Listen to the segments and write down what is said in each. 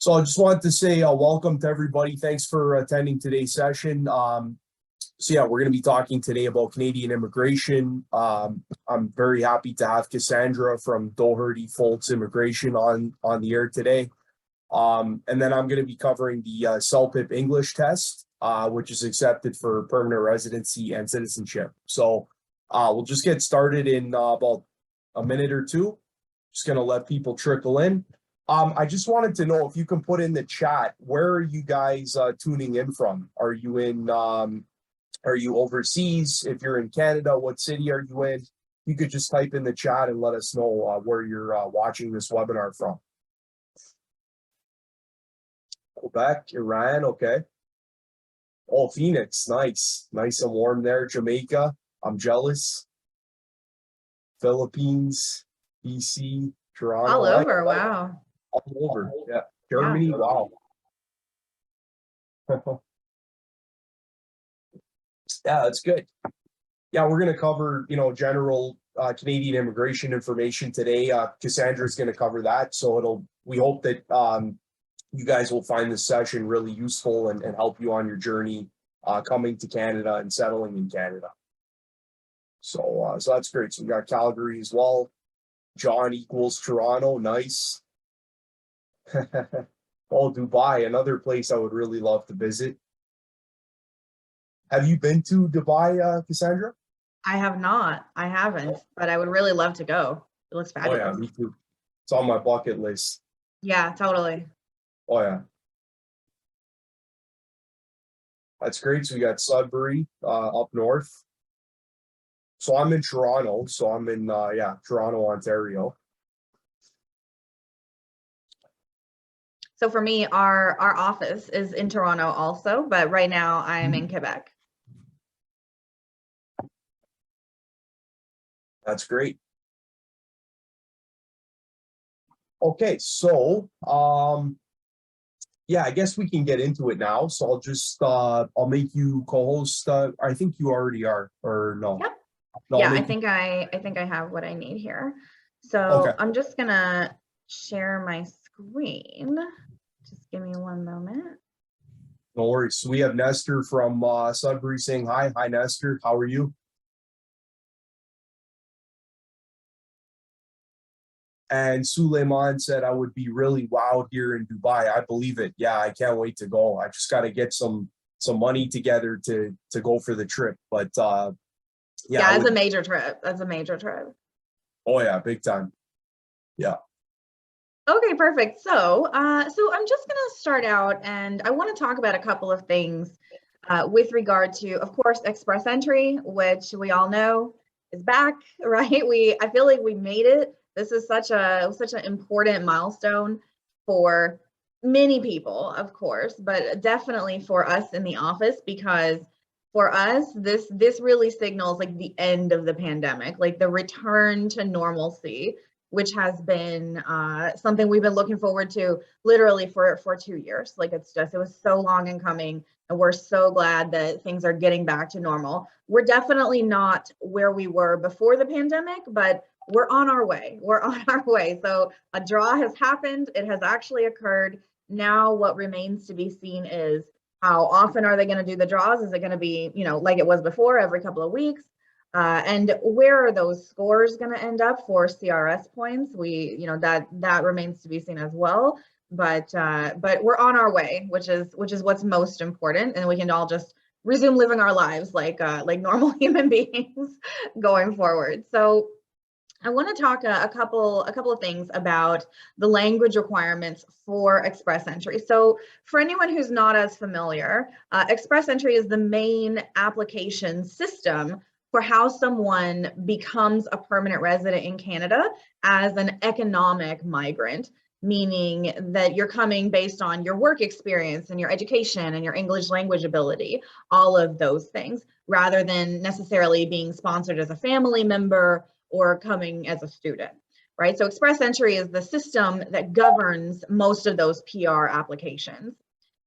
So I just wanted to say welcome to everybody. Thanks for attending today's session. So we're going to be talking today about Canadian immigration. I'm very happy to have Cassandra from Doherty Foltz Immigration on the air today. And then I'm going to be covering the CELPIP English test, which is accepted for permanent residency and citizenship. So we'll just get started in about a minute or two. Just going to let people trickle in. I just wanted to know if you can put in the chat, where are you guys tuning in from? Are you overseas? If you're in Canada, what city are you in? You could just type in the chat and let us know where you're watching this webinar from. Quebec, Iran, okay. Oh, Phoenix, nice. Nice and warm there. Jamaica, I'm jealous. Philippines, BC, Toronto. All over, wow. All over, yeah. Germany, yeah. Wow. Yeah, that's good. Yeah, we're going to cover, general Canadian immigration information today. Cassandra's going to cover that. So we hope that you guys will find this session really useful and help you on your journey coming to Canada and settling in Canada. So that's great. So we got Calgary as well. John equals Toronto, nice. Oh, Dubai, another place I would really love to visit. Have you been to Dubai, Cassandra? I have not. I haven't, but I would really love to go. It looks fabulous. Oh yeah, me too. It's on my bucket list. Yeah, totally. Oh yeah. That's great. So we got Sudbury up north. So I'm in Toronto. So I'm in Toronto, Ontario. So for me, our office is in Toronto also, but right now I'm in Quebec. That's great. Okay, so I guess we can get into it now. So I'll just I'll make you co-host. I think you already are, or no? Yep. No, yeah, I think I have what I need here. So okay. I'm just gonna share my screen. Just give me one moment. No worries. So we have Nestor from Sudbury saying hi. Hi, Nestor. How are you? And Suleiman said, I would be really wowed here in Dubai. I believe it. Yeah, I can't wait to go. I just got to get some money together to go for the trip. But yeah, it's a major trip. That's a major trip. Oh yeah, big time. Yeah. Okay, perfect. So I'm just gonna start out, and I want to talk about a couple of things with regard to, of course, express entry, which we all know is back, right? I feel like we made it. This is such an important milestone for many people, of course, but definitely for us in the office, because for us, this really signals like the end of the pandemic, like the return to normalcy, which has been something we've been looking forward to literally for 2 years. Like it was so long in coming, and we're so glad that things are getting back to normal. We're definitely not where we were before the pandemic, but we're on our way. We're on our way. So a draw has happened. It has actually occurred. Now what remains to be seen is how often are they going to do the draws? Is it going to be, like it was before, every couple of weeks? And where are those scores going to end up for CRS points? That remains to be seen as well. But we're on our way, which is what's most important, and we can all just resume living our lives like normal human beings going forward. So I want to talk a couple of things about the language requirements for express entry. So for anyone who's not as familiar, express entry is the main application system for how someone becomes a permanent resident in Canada as an economic migrant, meaning that you're coming based on your work experience and your education and your English language ability, all of those things, rather than necessarily being sponsored as a family member or coming as a student, right? So express entry is the system that governs most of those PR applications.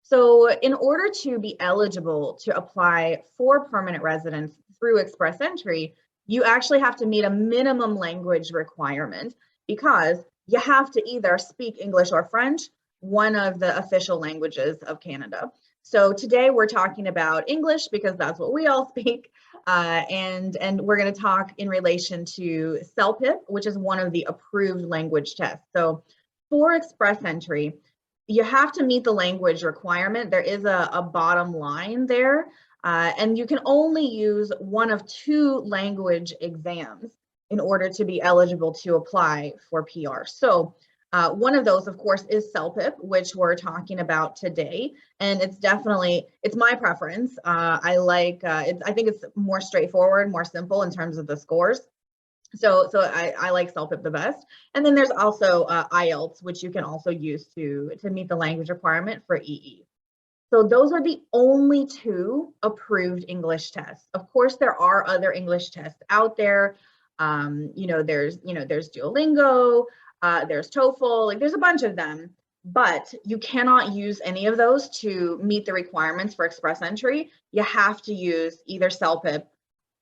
So in order to be eligible to apply for permanent residence through express entry, you actually have to meet a minimum language requirement, because you have to either speak English or French one of the official languages of Canada. So today we're talking about English because that's what we all speak. And we're going to talk in relation to CELPIP, which is one of the approved language tests. So for express entry, you have to meet the language requirement. There is a bottom line there, and you can only use one of 2 language exams in order to be eligible to apply for PR. So one of those, of course, is CELPIP, which we're talking about today, and it's my preference. I think it's more straightforward, more simple in terms of the scores. So I like CELPIP the best. And then there's also IELTS, which you can also use to meet the language requirement for EE. So those are the only 2 approved English tests. Of course, there are other English tests out there. There's Duolingo, there's TOEFL, like there's a bunch of them, but you cannot use any of those to meet the requirements for express entry. You have to use either CELPIP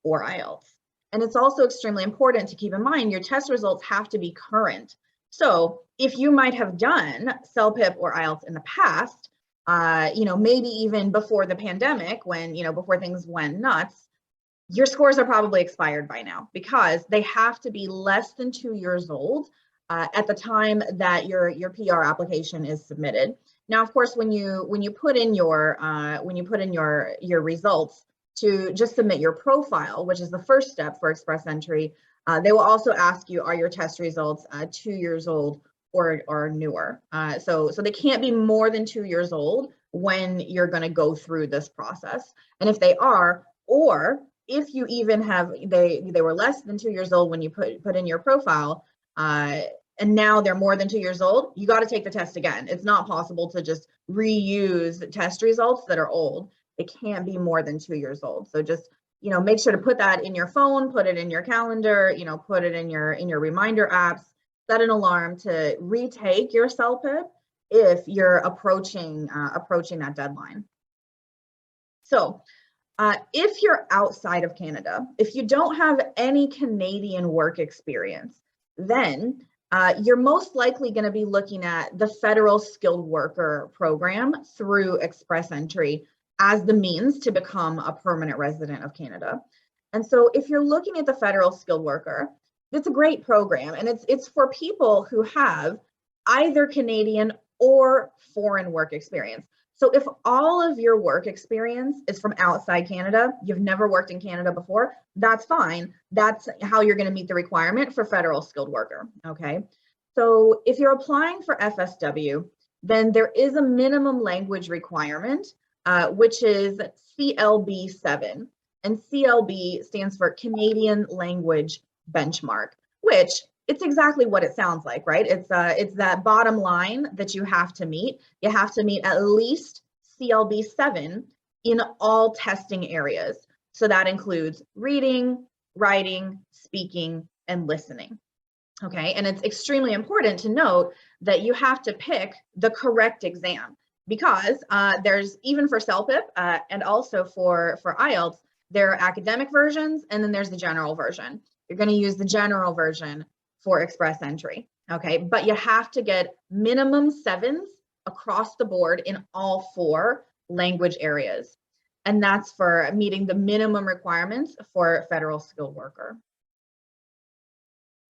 or IELTS. And it's also extremely important to keep in mind your test results have to be current. So if you might have done CELPIP or IELTS in the past, maybe even before the pandemic, when, before things went nuts, your scores are probably expired by now because they have to be less than 2 years old at the time that your PR application is submitted. Now, of course, when you put in your results to just submit your profile, which is the first step for express entry, they will also ask you, are your test results 2 years old or newer? So they can't be more than 2 years old when you're going to go through this process. And if they are, or if you even have, they were less than 2 years old when you put in your profile, and now they're more than 2 years old, you got to take the test again. It's not possible to just reuse test results that are old. It can't be more than 2 years old. So just, make sure to put that in your phone, put it in your calendar, put it in your reminder apps, set an alarm to retake your CELPIP if you're approaching that deadline. So if you're outside of Canada, if you don't have any Canadian work experience, then you're most likely going to be looking at the Federal Skilled Worker Program through Express Entry as the means to become a permanent resident of Canada. And so if you're looking at the Federal Skilled Worker, it's a great program, and it's for people who have either Canadian or foreign work experience. So if all of your work experience is from outside Canada, you've never worked in Canada before, that's fine. That's how you're going to meet the requirement for Federal Skilled Worker, okay? So if you're applying for FSW, then there is a minimum language requirement, which is CLB 7. And CLB stands for Canadian Language Benchmark, which it's exactly what it sounds like, right? It's that bottom line that you have to meet. You have to meet at least CLB 7 in all testing areas. So that includes reading, writing, speaking, and listening. Okay, and it's extremely important to note that you have to pick the correct exam because there's, even for CELPIP and also for IELTS, there are academic versions and then there's the general version. You're going to use the general version for express entry, okay? But you have to get minimum 7s across the board in all 4 language areas. And that's for meeting the minimum requirements for Federal Skilled Worker.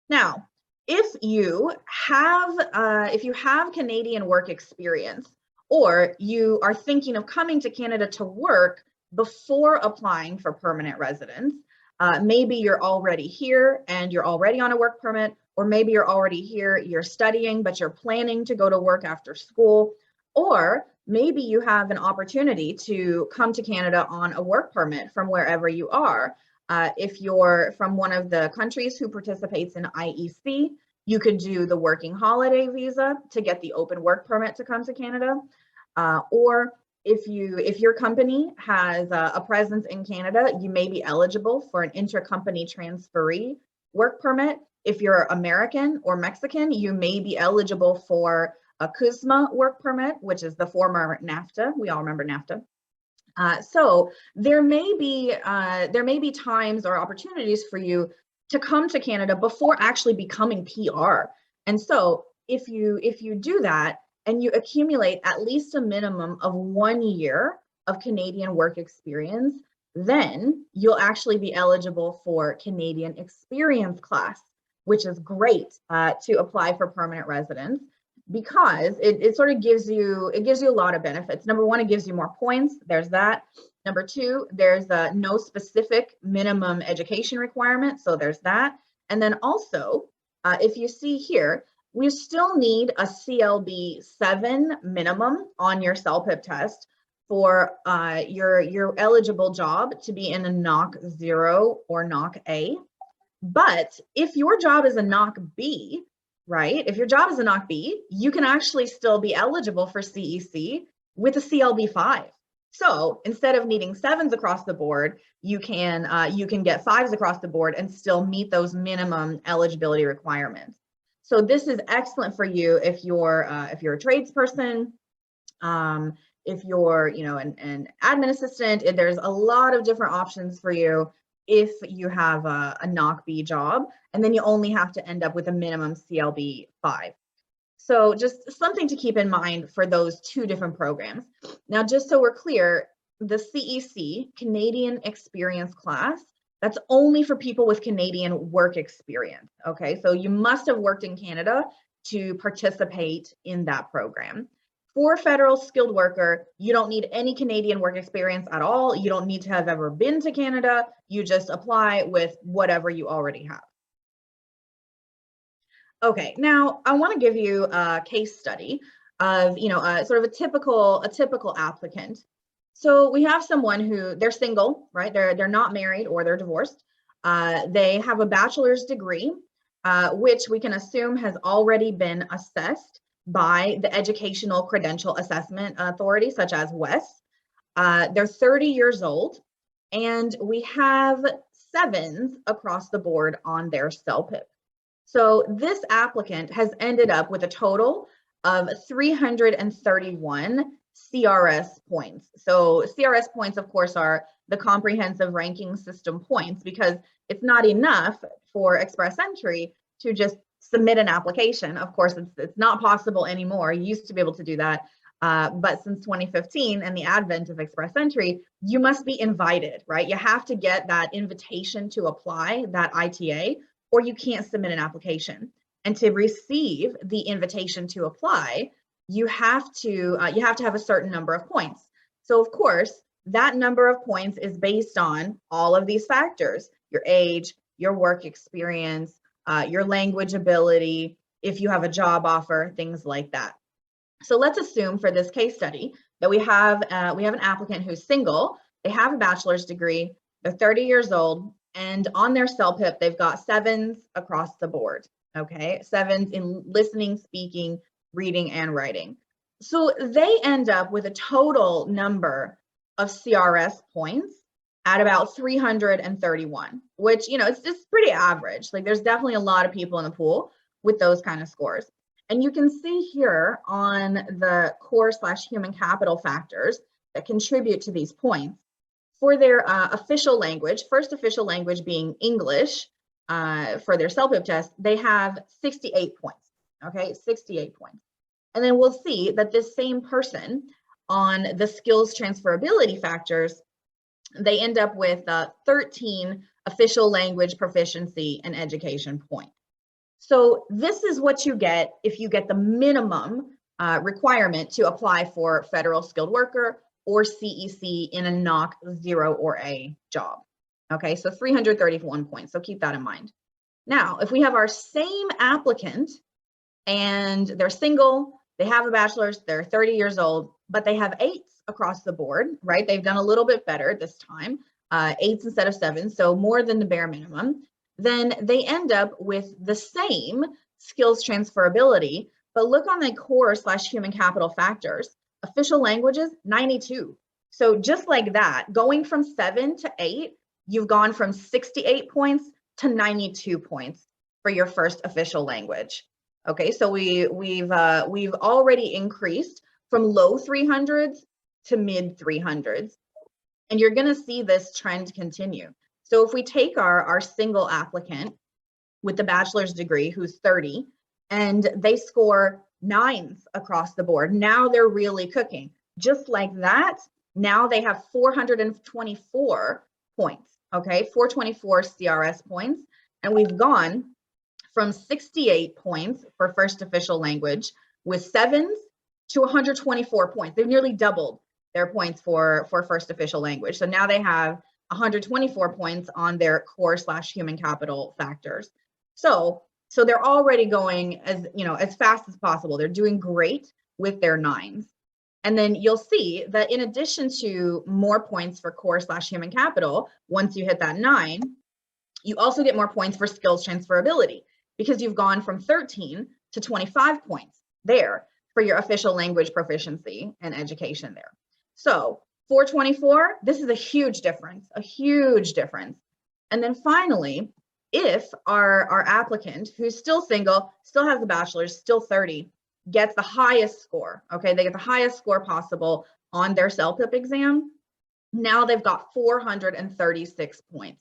Now, if you have Canadian work experience, or you are thinking of coming to Canada to work before applying for permanent residence, maybe you're already here and you're already on a work permit, or maybe you're already here, you're studying, but you're planning to go to work after school, or maybe you have an opportunity to come to Canada on a work permit from wherever you are. If you're from one of the countries who participates in IEC, you could do the working holiday visa to get the open work permit to come to Canada. Or if your company has a presence in Canada, you may be eligible for an intercompany transferee work permit. If you're American or Mexican, you may be eligible for a CUSMA work permit, which is the former NAFTA. We all remember NAFTA. So there may be times or opportunities for you to come to Canada before actually becoming PR. And so if you do that, and you accumulate at least a minimum of 1 year of Canadian work experience, then you'll actually be eligible for Canadian experience class, which is great to apply for permanent residence, because it sort of gives you a lot of benefits. Number one, it gives you more points. There's that. Number two, there's no specific minimum education requirement. So there's that. And then also, if you see here, we still need a CLB 7 minimum on your CELPIP test for your eligible job to be in a NOC 0 or NOC A. But if your job is a NOC B, right? If your job is a NOC B, you can actually still be eligible for CEC with a CLB 5. So instead of needing 7s across the board, you can get 5s across the board and still meet those minimum eligibility requirements. So this is excellent for you if you're a tradesperson, if you're an admin assistant. There's a lot of different options for you if you have a NOC B job, and then you only have to end up with a minimum CLB 5. So just something to keep in mind for those two different programs. Now, just so we're clear, the CEC, Canadian Experience class, that's only for people with Canadian work experience, okay? So you must have worked in Canada to participate in that program. For federal skilled worker, you don't need any Canadian work experience at all. You don't need to have ever been to Canada. You just apply with whatever you already have. Okay, now I want to give you a case study of, sort of a typical applicant. So we have someone who, they're single, right? They're not married or they're divorced. They have a bachelor's degree, which we can assume has already been assessed by the Educational Credential Assessment Authority, such as WES. They're 30 years old, and we have 7s across the board on their CELPIP. So this applicant has ended up with a total of 331 CRS points. So CRS points, of course, are the comprehensive ranking system points, because it's not enough for Express Entry to just submit an application. Of course, it's not possible anymore. You used to be able to do that. But since 2015 and the advent of Express Entry, you must be invited, right? You have to get that invitation to apply, that ITA, or you can't submit an application. And to receive the invitation to apply, you have to have a certain number of points. So of course, that number of points is based on all of these factors: your age, your work experience, your language ability, if you have a job offer, things like that. So let's assume for this case study that we have an applicant who's single, they have a bachelor's degree, they're 30 years old, and on their CELPIP, they've got 7s across the board, okay? 7s in listening, speaking, reading, and writing. So they end up with a total number of CRS points at about 331, which, it's pretty average. Like, there's definitely a lot of people in the pool with those kind of scores. And you can see here on the core/human capital factors that contribute to these points. For their official language, first official language being English, for their CELPIP test, they have 68 points, okay, 68 points. And then we'll see that this same person on the skills transferability factors, they end up with 13 official language proficiency and education points. So this is what you get if you get the minimum requirement to apply for federal skilled worker or CEC in a NOC 0 or A job. Okay, so 331 points, so keep that in mind. Now, if we have our same applicant and they're single, they have a bachelor's, they're 30 years old, but they have 8s across the board, right? They've done a little bit better this time, 8s instead of 7s, so more than the bare minimum. Then they end up with the same skills transferability, but look on the core/human capital factors. Official languages, 92. So just like that, going from 7 to 8, you've gone from 68 points to 92 points for your first official language. Okay, so we've already increased from low 300s to mid 300s, and you're going to see this trend continue. So if we take our single applicant with the bachelor's degree who's 30, and they score nines across the board. Now they're really cooking. Just like that, now they have 424 points, okay? 424 CRS points. And we've gone from 68 points for first official language with sevens to 124 points. They've nearly doubled their points for first official language. So now they have 124 points on their core/human capital factors. So they're already going as fast as possible. They're doing great with their nines. And then you'll see that in addition to more points for core/human capital, once you hit that 9, you also get more points for skills transferability, because you've gone from 13 to 25 points there for your official language proficiency and education there. So 424, this is a huge difference, a huge difference. And then finally, if our applicant who's still single, still has a bachelor's, still 30, gets the highest score, okay, they get the highest score possible on their CELPIP exam, now they've got 436 points.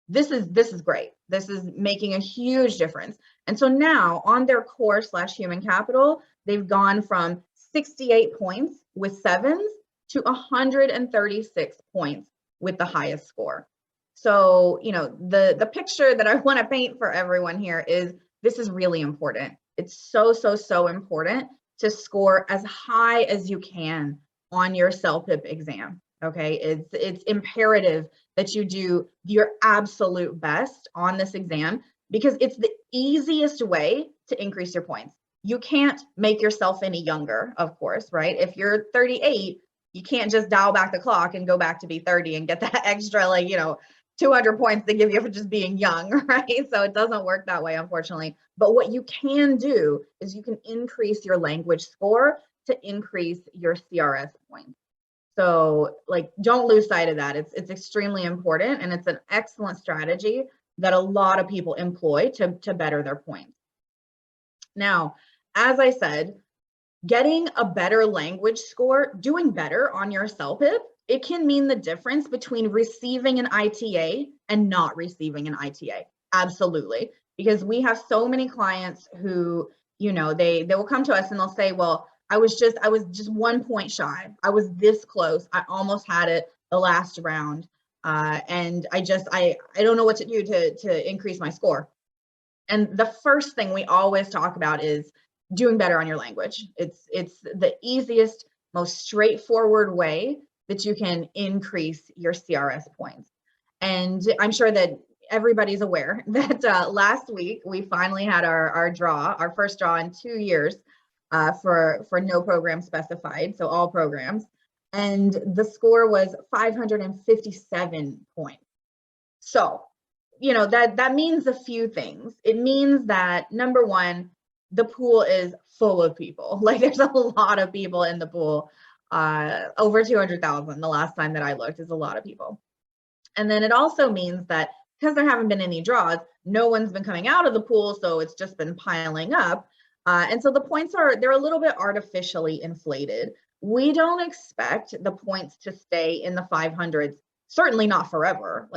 This is great. This is making a huge difference. And so now on their core/human capital, they've gone from 68 points with sevens to 136 points with the highest score. So, the picture that I want to paint for everyone here is this is really important. It's so important to score as high as you can on your CELPIP exam. Okay, it's imperative that you do your absolute best on this exam, because it's the easiest way to increase your points. You can't make yourself any younger, of course, right? If you're 38, you can't just dial back the clock and go back to be 30 and get that extra 200 points they give you for just being young, right? So it doesn't work that way, unfortunately. But what you can do is you can increase your language score to increase your CRS points. So don't lose sight of that. It's extremely important, and it's an excellent strategy that a lot of people employ to better their points. Now, as I said, getting a better language score, doing better on your CELPIP, it can mean the difference between receiving an ITA and not receiving an ITA. Absolutely. Because we have so many clients who, they will come to us and they'll say, well, I was just 1 point shy. I was this close. I almost had it the last round. And I don't know what to do to increase my score. And the first thing we always talk about is doing better on your language. It's the easiest, most straightforward way that you can increase your CRS points. And I'm sure that everybody's aware that last week we finally had our first draw in 2 years for no program specified, so all programs. And the score was 557 points. So, that means a few things. It means that, number one, the pool is full of people. There's a lot of people in the pool. Over 200,000 the last time that I looked is a lot of people. And then it also means that because there haven't been any draws, no one's been coming out of the pool, so it's just been piling up. And so the points they're a little bit artificially inflated. We don't expect the points to stay in the 500s, certainly not forever.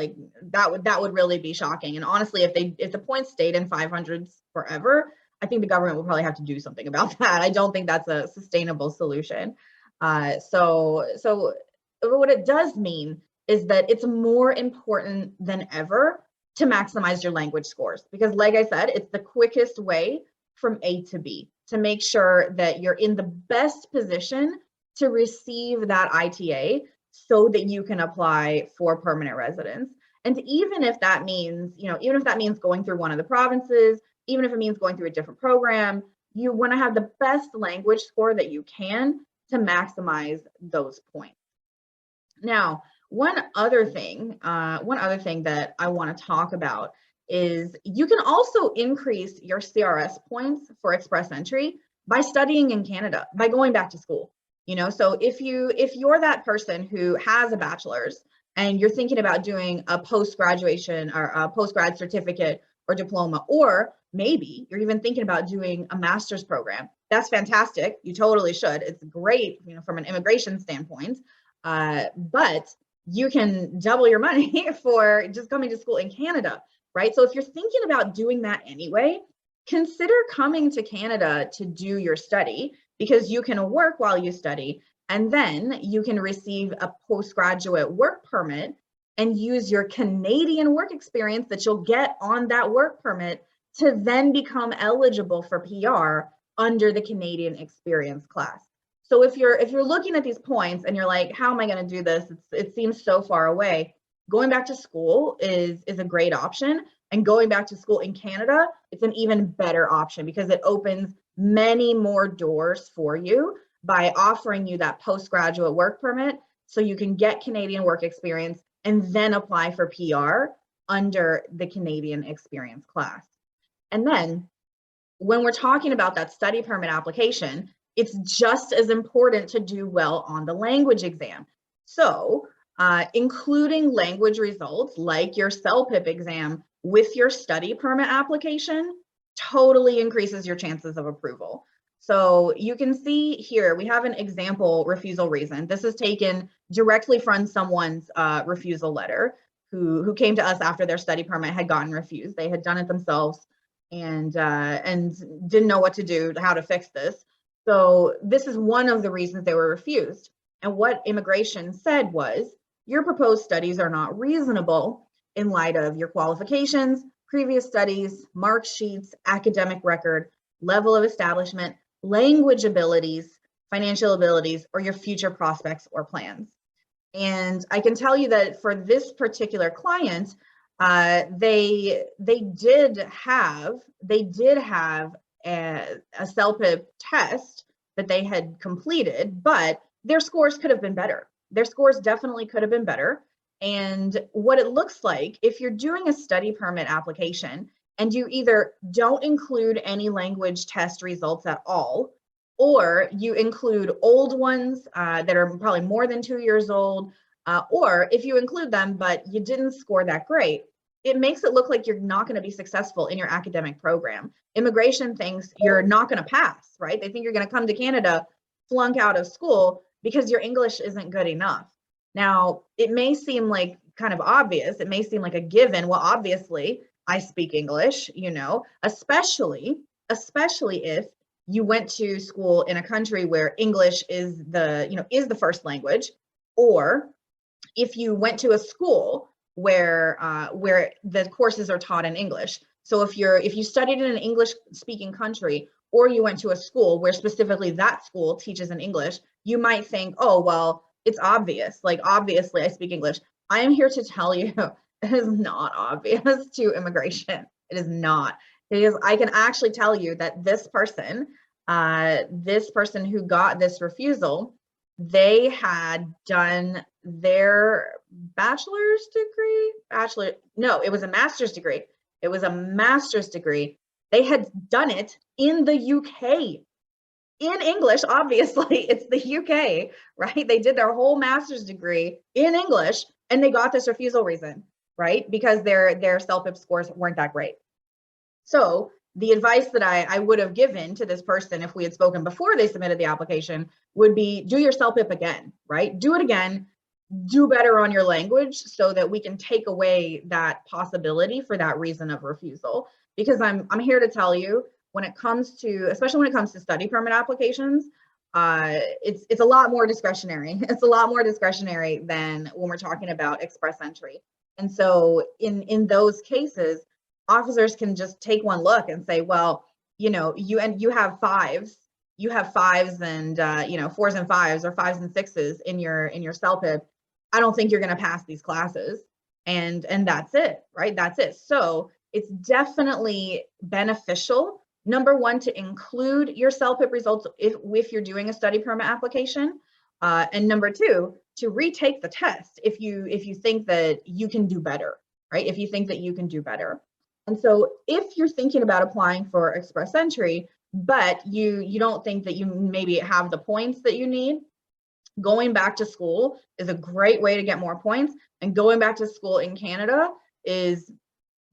That would really be shocking. And honestly, if the points stayed in 500s forever, I think the government will probably have to do something about that. I don't think that's a sustainable solution. So what it does mean is that it's more important than ever to maximize your language scores, because like I said, it's the quickest way from A to B to make sure that you're in the best position to receive that ITA so that you can apply for permanent residence. And even if that means, going through one of the provinces, even if it means going through a different program, you want to have the best language score that you can to maximize those points. Now, one other thing that I want to talk about is you can also increase your CRS points for express entry by studying in Canada, by going back to school. So if you're that person who has a bachelor's and you're thinking about doing a post-graduation or a post-grad certificate or diploma, or maybe you're even thinking about doing a master's program, that's fantastic. You totally should. It's great, from an immigration standpoint, but you can double your money for just coming to school in Canada, right? So if you're thinking about doing that anyway, consider coming to Canada to do your study, because you can work while you study, and then you can receive a postgraduate work permit and use your Canadian work experience that you'll get on that work permit to then become eligible for PR under the Canadian experience class. So if you're looking at these points and you're like, how am I going to do this? It seems so far away. Going back to school is a great option, and going back to school in Canada, it's an even better option because it opens many more doors for you by offering you that postgraduate work permit so you can get Canadian work experience and then apply for PR under the Canadian experience class. And then when we're talking about that study permit application, it's just as important to do well on the language exam. So including language results like your CELPIP exam with your study permit application totally increases your chances of approval. So you can see here, we have an example refusal reason. This is taken directly from someone's refusal letter who came to us after their study permit had gotten refused. They had done it themselves and didn't know what to do, how to fix this. So this is one of the reasons they were refused. And what immigration said was, your proposed studies are not reasonable in light of your qualifications, previous studies, mark sheets, academic record, level of establishment, language abilities, financial abilities, or your future prospects or plans. And I can tell you that for this particular client, they did have a CELPIP test that they had completed, but their scores could have been better. Their scores definitely could have been better. And what it looks like, if you're doing a study permit application and you either don't include any language test results at all, or you include old ones that are probably more than 2 years old, or if you include them but you didn't score that great, it makes it look like you're not going to be successful in your academic program. Immigration thinks you're not going to pass, right? They think you're going to come to Canada, flunk out of school because your English isn't good enough. Now, it may seem like kind of obvious. It may seem like a given. Well, obviously, I speak English, especially if you went to school in a country where English is the first language, or if you went to a school where the courses are taught in English. So if you studied in an English speaking country, or you went to a school where specifically that school teaches in English, you might think, oh, well, it's obvious. Like, obviously I speak English. I am here to tell you it is not obvious to immigration. It is not. Because I can actually tell you that this person who got this refusal, they had done their bachelor's degree. It was a master's degree. It was a master's degree. They had done it in the UK. In English, obviously, it's the UK, right? They did their whole master's degree in English and they got this refusal reason, right? Because their CELPIP scores weren't that great. So the advice that I would have given to this person if we had spoken before they submitted the application would be, do your CELPIP again, right? Do it again, do better on your language so that we can take away that possibility for that reason of refusal. Because I'm here to tell you, especially when it comes to study permit applications, it's a lot more discretionary. It's a lot more discretionary than when we're talking about express entry. And so in those cases, officers can just take one look and say, well, you have fives and fours and fives, or fives and sixes in your CELPIP. I don't think you're going to pass these classes, and that's it, right? That's it. So it's definitely beneficial, number one, to include your CELPIP results if you're doing a study permit application, and number two, to retake the test if you think that you can do better, right? If you think that you can do better. And so if you're thinking about applying for express entry, but you don't think that you maybe have the points that you need, going back to school is a great way to get more points. And going back to school in Canada is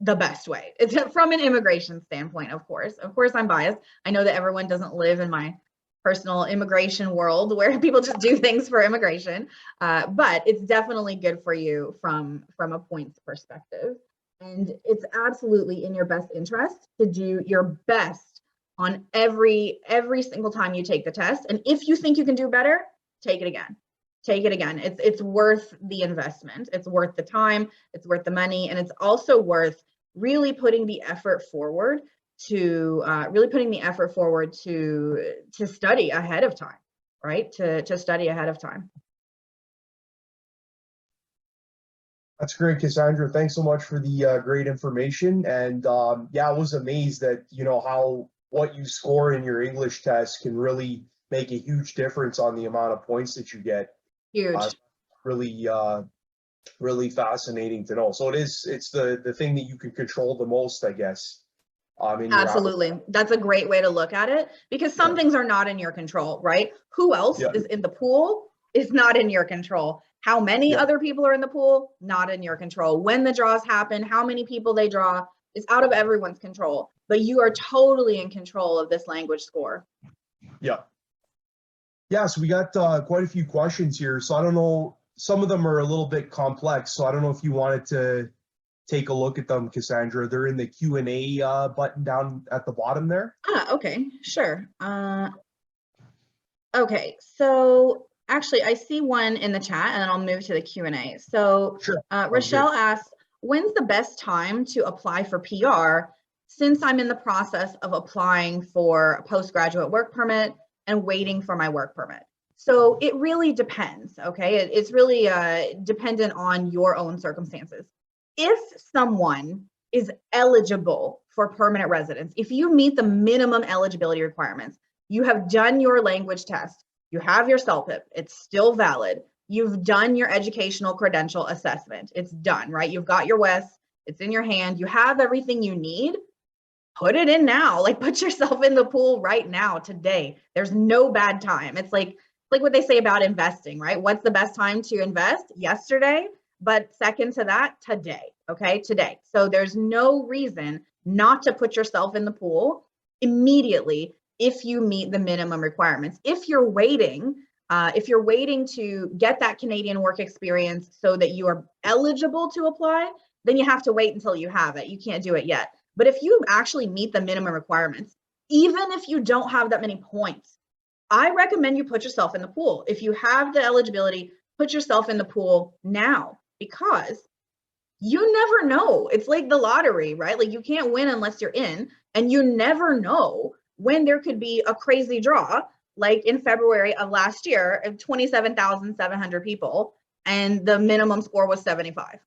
the best way. It's from an immigration standpoint, of course. Of course, I'm biased. I know that everyone doesn't live in my personal immigration world where people just do things for immigration, but it's definitely good for you from a points perspective. And it's absolutely in your best interest to do your best on every single time you take the test. And if you think you can do better, take it again. Take it again. It's worth the investment. It's worth the time. It's worth the money, and it's also worth really putting the effort forward to study ahead of time, right? To study ahead of time. That's great, Cassandra. Thanks so much for the great information. And yeah, I was amazed that, how what you score in your English test can really make a huge difference on the amount of points that you get. Huge. Really, really fascinating to know. So it's the thing that you can control the most, I guess. Absolutely. That's a great way to look at it, because some things are not in your control, right? Who else is in the pool is not in your control. How many other people are in the pool? Not in your control. When the draws happen, how many people they draw is out of everyone's control, but you are totally in control of this language score. Yeah. Yeah, so we got quite a few questions here. So I don't know, some of them are a little bit complex. So I don't know if you wanted to take a look at them, Cassandra. They're in the Q&A button down at the bottom there. Okay, sure. Okay, so actually I see one in the chat, and then I'll move to the Q&A. So Sure. Rochelle asks, when's the best time to apply for PR, since I'm in the process of applying for a postgraduate work permit and waiting for my work permit? So it really depends, okay? It's really dependent on your own circumstances. If someone is eligible for permanent residence, if you meet the minimum eligibility requirements, you have done your language test, you have your CELPIP, it's still valid, you've done your educational credential assessment, it's done, right? You've got your WES, it's in your hand, you have everything you need, put it in now. Like, put yourself in the pool right now, today. There's no bad time. It's like what they say about investing, right? What's the best time to invest? Yesterday, but second to that, today, okay? Today. So there's no reason not to put yourself in the pool immediately if you meet the minimum requirements. If you're waiting to get that Canadian work experience so that you are eligible to apply, then you have to wait until you have it. You can't do it yet. But if you actually meet the minimum requirements, even if you don't have that many points, I recommend you put yourself in the pool. If you have the eligibility, put yourself in the pool now, because you never know. It's like the lottery, right? Like, you can't win unless you're in, and you never know when there could be a crazy draw, like in February of last year, of 27,700 people, and the minimum score was 75,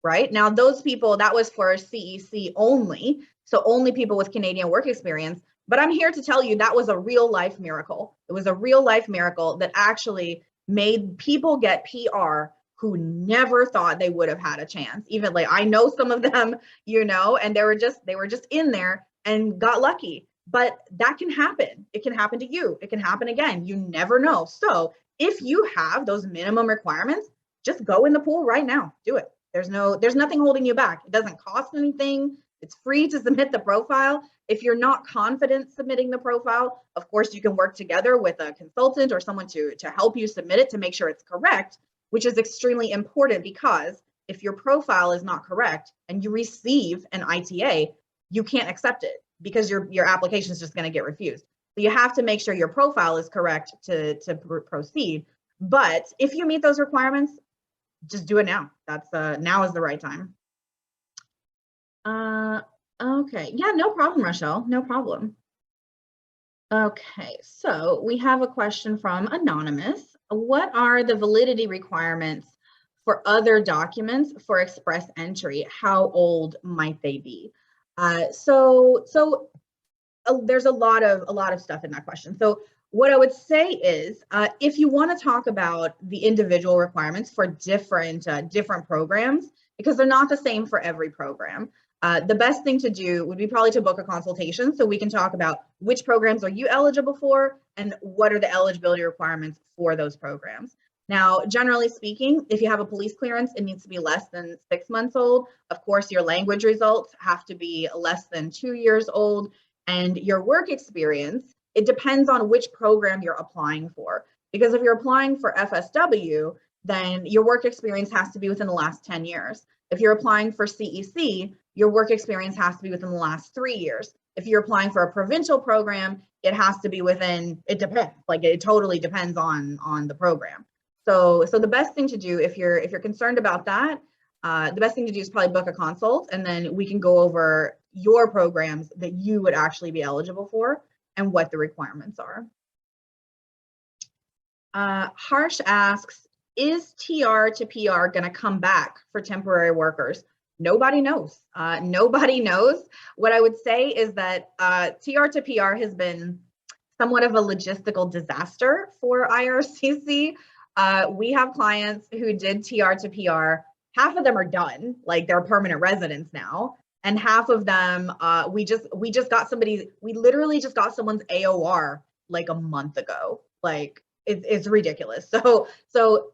right? Now, those people, that was for CEC only, so only people with Canadian work experience. But I'm here to tell you that was a real life miracle. It was a real life miracle that actually made people get PR who never thought they would have had a chance. Even, like, I know some of them, and they were just in there and got lucky. But that can happen. It can happen to you. It can happen again. You never know. So if you have those minimum requirements, just go in the pool right now. Do it. There's nothing holding you back. It doesn't cost anything. It's free to submit the profile. If you're not confident submitting the profile, of course, you can work together with a consultant or someone to help you submit it to make sure it's correct, which is extremely important, because if your profile is not correct and you receive an ITA, you can't accept it, because your application is just going to get refused. So you have to make sure your profile is correct to proceed. But if you meet those requirements, just do it now. Now is the right time. Okay. Yeah, no problem, Rochelle. No problem. Okay, so we have a question from Anonymous. What are the validity requirements for other documents for express entry? How old might they be? So there's a lot of stuff in that question. So what I would say is, if you want to talk about the individual requirements for different programs, because they're not the same for every program, the best thing to do would be probably to book a consultation so we can talk about which programs are you eligible for and what are the eligibility requirements for those programs. Now, generally speaking, if you have a police clearance, it needs to be less than 6 months old. Of course, your language results have to be less than 2 years old, and your work experience, it depends on which program you're applying for. Because if you're applying for FSW, then your work experience has to be within the last 10 years. If you're applying for CEC, your work experience has to be within the last 3 years. If you're applying for a provincial program, it has to be within, it depends, like it totally depends on the program. So the best thing to do if you're concerned about that, the best thing to do is probably book a consult, and then we can go over your programs that you would actually be eligible for and what the requirements are. Harsh asks, is TR to PR going to come back for temporary workers? Nobody knows. Nobody knows. What I would say is that TR to PR has been somewhat of a logistical disaster for IRCC. We have clients who did TR to PR. Half of them are done, like they're permanent residents now. And half of them, we literally just got someone's AOR like a month ago. Like it's ridiculous. So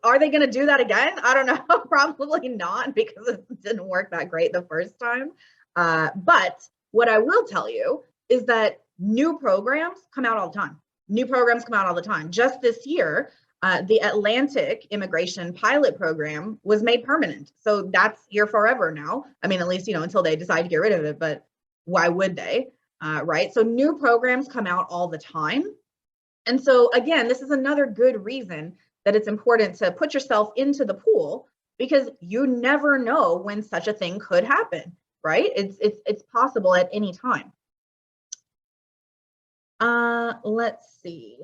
are they going to do that again? I don't know. Probably not, because it didn't work that great the first time. But what I will tell you is that new programs come out all the time. New programs come out all the time. Just this year, the Atlantic Immigration Pilot Program was made permanent. So that's here forever now. I mean, at least, until they decide to get rid of it, but why would they, right? So new programs come out all the time. And so again, this is another good reason that it's important to put yourself into the pool, because you never know when such a thing could happen, right? It's possible at any time. Let's see.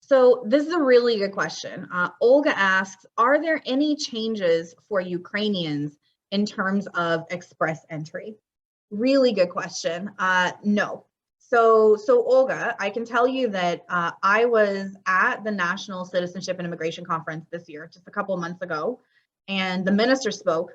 So this is a really good question. Olga asks, are there any changes for Ukrainians in terms of express entry? Really good question. No. So Olga, I can tell you that I was at the National Citizenship and Immigration Conference this year, just a couple of months ago, and the minister spoke,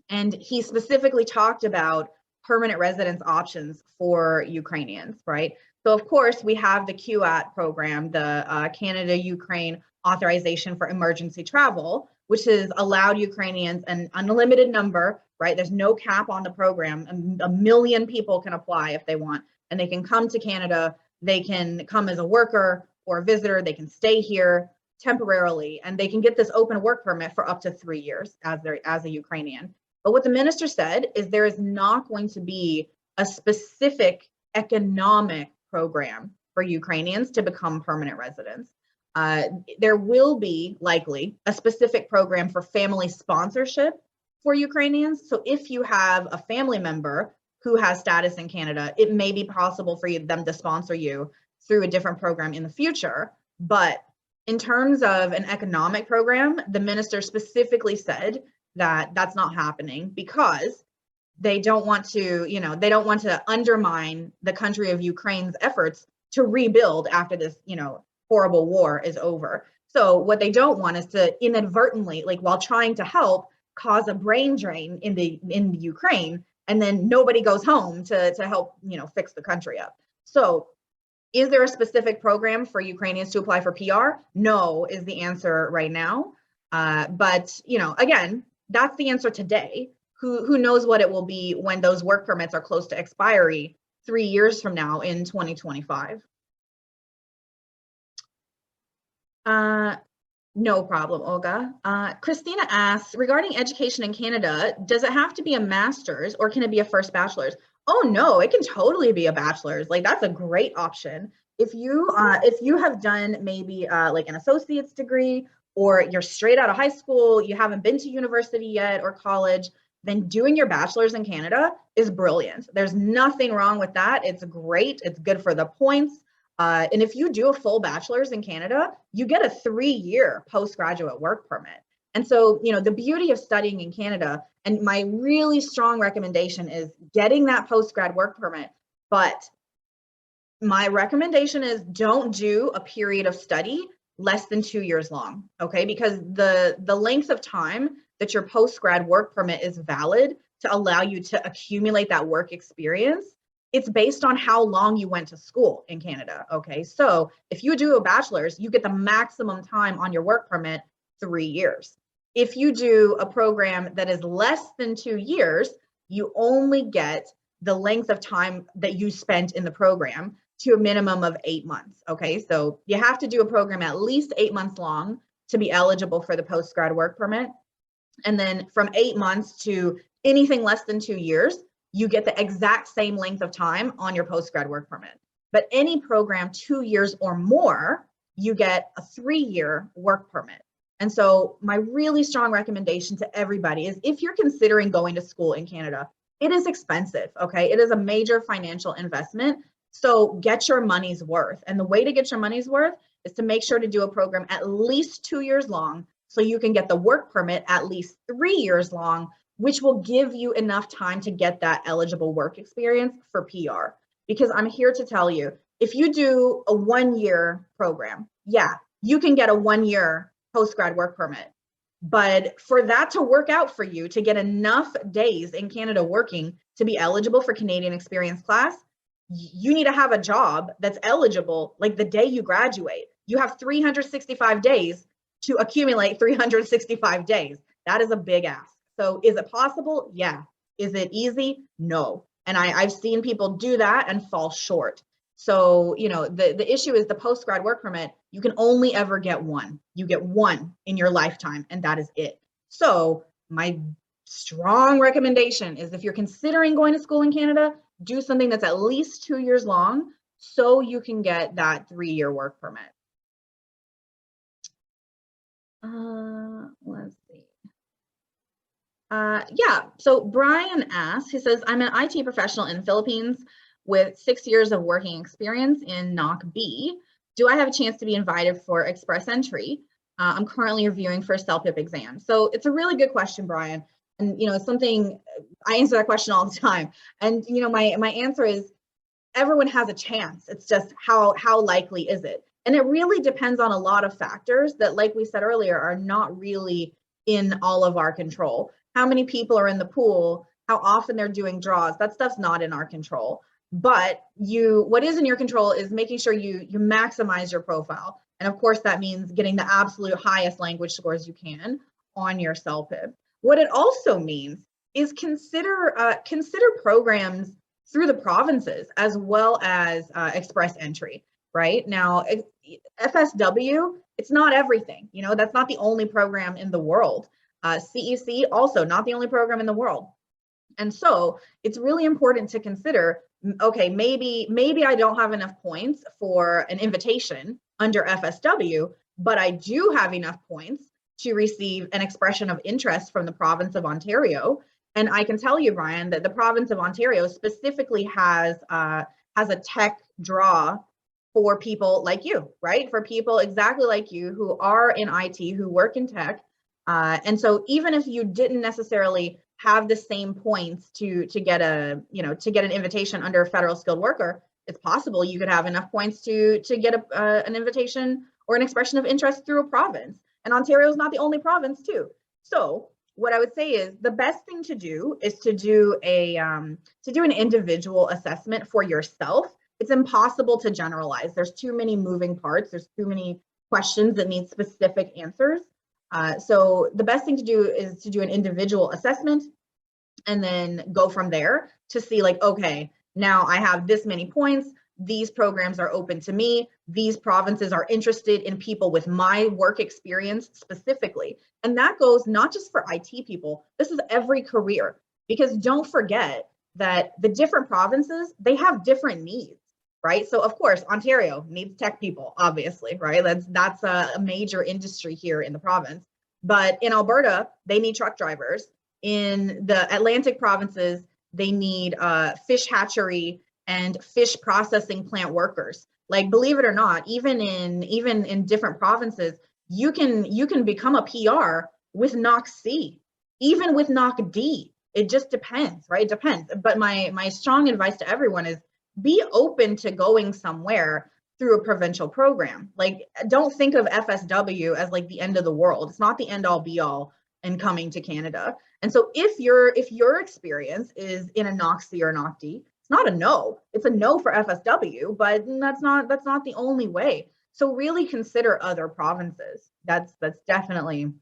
and he specifically talked about permanent residence options for Ukrainians, right? So of course we have the QAT program, the Canada-Ukraine Authorization for Emergency Travel, which has allowed Ukrainians an unlimited number, right? There's no cap on the program. A million people can apply if they want, and they can come to Canada. They can come as a worker or a visitor. They can stay here temporarily, and they can get this open work permit for up to 3 years as a Ukrainian. But what the minister said is there is not going to be a specific economic program for Ukrainians to become permanent residents. There will be likely a specific program for family sponsorship for Ukrainians. So if you have a family member who has status in Canada, it may be possible for them to sponsor you through a different program in the future. But in terms of an economic program, the minister specifically said that that's not happening, because they don't want to, they don't want to undermine the country of Ukraine's efforts to rebuild after this, horrible war is over. So what they don't want is to inadvertently, like while trying to help, cause a brain drain in the Ukraine, and then nobody goes home to help, fix the country up. So is there a specific program for Ukrainians to apply for PR? No, is the answer right now. But, again, that's the answer today. Who knows what it will be when those work permits are close to expiry 3 years from now in 2025. No problem, Olga. Christina asks, regarding education in Canada, does it have to be a master's or can it be a first bachelor's? Oh no, it can totally be a bachelor's. Like that's a great option. If you have done maybe like an associate's degree, or you're straight out of high school, you haven't been to university yet or college, then doing your bachelor's in Canada is brilliant. There's nothing wrong with that. It's great. It's good for the points. And if you do a full bachelor's in Canada, you get a 3-year postgraduate work permit. And so, the beauty of studying in Canada, and my really strong recommendation is getting that postgrad work permit. But my recommendation is don't do a period of study less than 2 years long, okay? Because the length of time that your postgrad work permit is valid to allow you to accumulate that work experience, it's based on how long you went to school in Canada, okay? So if you do a bachelor's, you get the maximum time on your work permit, 3 years. If you do a program that is less than 2 years, you only get the length of time that you spent in the program to a minimum of 8 months, okay? So you have to do a program at least 8 months long to be eligible for the postgrad work permit. And then from 8 months to anything less than 2 years, you get the exact same length of time on your post-grad work permit. But any program 2 years or more, you get a 3-year work permit. And so my really strong recommendation to everybody is if you're considering going to school in Canada, it is expensive, okay? It is a major financial investment. So get your money's worth. And the way to get your money's worth is to make sure to do a program at least 2 years long so you can get the work permit at least 3 years long, which will give you enough time to get that eligible work experience for PR. Because I'm here to tell you, if you do a 1-year program, yeah, you can get a 1-year post-grad work permit. But for that to work out for you, to get enough days in Canada working to be eligible for Canadian Experience Class, you need to have a job that's eligible like the day you graduate. You have 365 days to accumulate 365 days. That is a big ask. So is it possible? Yeah. Is it easy? No. And I've seen people do that and fall short. So, you know, the issue is the post-grad work permit, you can only ever get one. You get one in your lifetime, and that is it. So my strong recommendation is if you're considering going to school in Canada, do something that's at least 2 years long so you can get that 3-year work permit. Let's see. Yeah, so Brian asks, he says, I'm an IT professional in the Philippines with 6 years of working experience in NOC B. Do I have a chance to be invited for express entry? I'm currently reviewing for a CELPIP exam. So it's a really good question, Brian. And, you know, it's something, I answer that question all the time. And, you know, my answer is everyone has a chance. It's just how likely is it? And it really depends on a lot of factors that, like we said earlier, are not really in all of our control. How many people are in the pool, how often they're doing draws, that stuff's not in our control. But what is in your control is making sure you maximize your profile. And of course, that means getting the absolute highest language scores you can on your CELPIP. What it also means is consider programs through the provinces as well as express entry, right? Now, FSW, it's not everything, you know, that's not the only program in the world. CEC, also not the only program in the world. And so it's really important to consider, okay, maybe I don't have enough points for an invitation under FSW, but I do have enough points to receive an expression of interest from the province of Ontario. And I can tell you, Brian, that the province of Ontario specifically has a tech draw for people like you, right? For people exactly like you who are in IT, who work in tech. And so even if you didn't necessarily have the same points to get an invitation under a federal skilled worker, it's possible you could have enough points to get an invitation or an expression of interest through a province. And Ontario is not the only province too. So what I would say is the best thing to do is to do an individual assessment for yourself. It's impossible to generalize. There's too many moving parts. There's too many questions that need specific answers. So the best thing to do is to do an individual assessment and then go from there to see like, okay, now I have this many points. These programs are open to me. These provinces are interested in people with my work experience specifically. And that goes not just for IT people, this is every career, because don't forget that the different provinces, they have different needs, right? So of course, Ontario needs tech people, obviously, right? That's a major industry here in the province. But in Alberta, they need truck drivers. In the Atlantic provinces, they need fish hatchery and fish processing plant workers. Like, believe it or not, even in different provinces, you can become a PR with NOC C, even with NOC D. It just depends, right? It depends. But my strong advice to everyone is be open to going somewhere through a provincial program. Like, don't think of FSW as like the end of the world. It's not the end all be all in coming to Canada. And so if your experience is in a NOC C or NOC D, it's not a no. It's a no for FSW, but that's not the only way. So really consider other provinces. That's definitely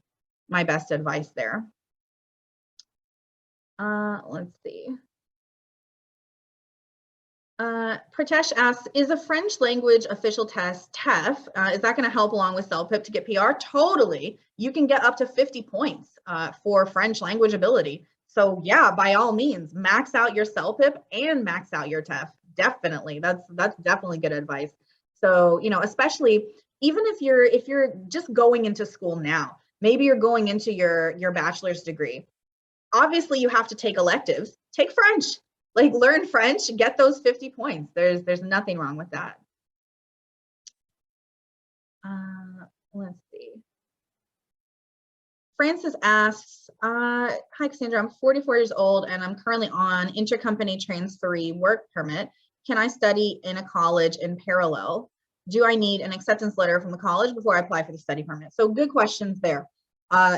my best advice there. Let's see. Pritesh asks, is a French language official test, TEF, is that going to help along with CELPIP to get PR? Totally. You can get up to 50 points for French language ability. So yeah, by all means, max out your CELPIP and max out your TEF. Definitely. That's definitely good advice. So, you know, especially even if you're just going into school now, maybe you're going into your bachelor's degree. Obviously, you have to take electives. Take French. Like learn French, get those 50 points. There's nothing wrong with that. Let's see. Francis asks, hi Cassandra, I'm 44 years old and I'm currently on intercompany transferee work permit. Can I study in a college in parallel? Do I need an acceptance letter from the college before I apply for the study permit? So good questions there.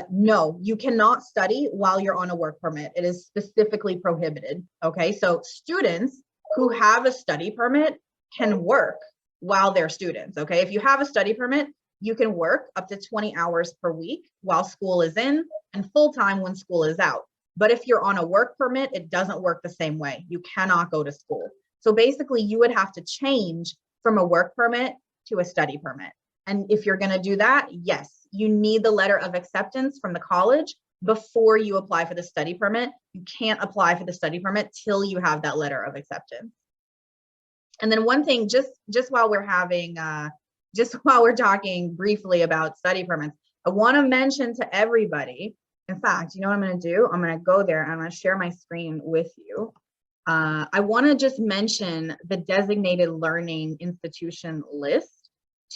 No, you cannot study while you're on a work permit. It is specifically prohibited. Okay, so students who have a study permit can work while they're students. Okay, if you have a study permit, you can work up to 20 hours per week while school is in and full-time when school is out. But if you're on a work permit, it doesn't work the same way. You cannot go to school. So basically, you would have to change from a work permit to a study permit. And if you're going to do that, yes, you need the letter of acceptance from the college before you apply for the study permit. You can't apply for the study permit till you have that letter of acceptance. And then one thing, just while we're having, just while we're talking briefly about study permits, I want to mention to everybody, in fact, you know what I'm going to do? I'm going to go there and I'm going to share my screen with you. I want to just mention the designated learning institution list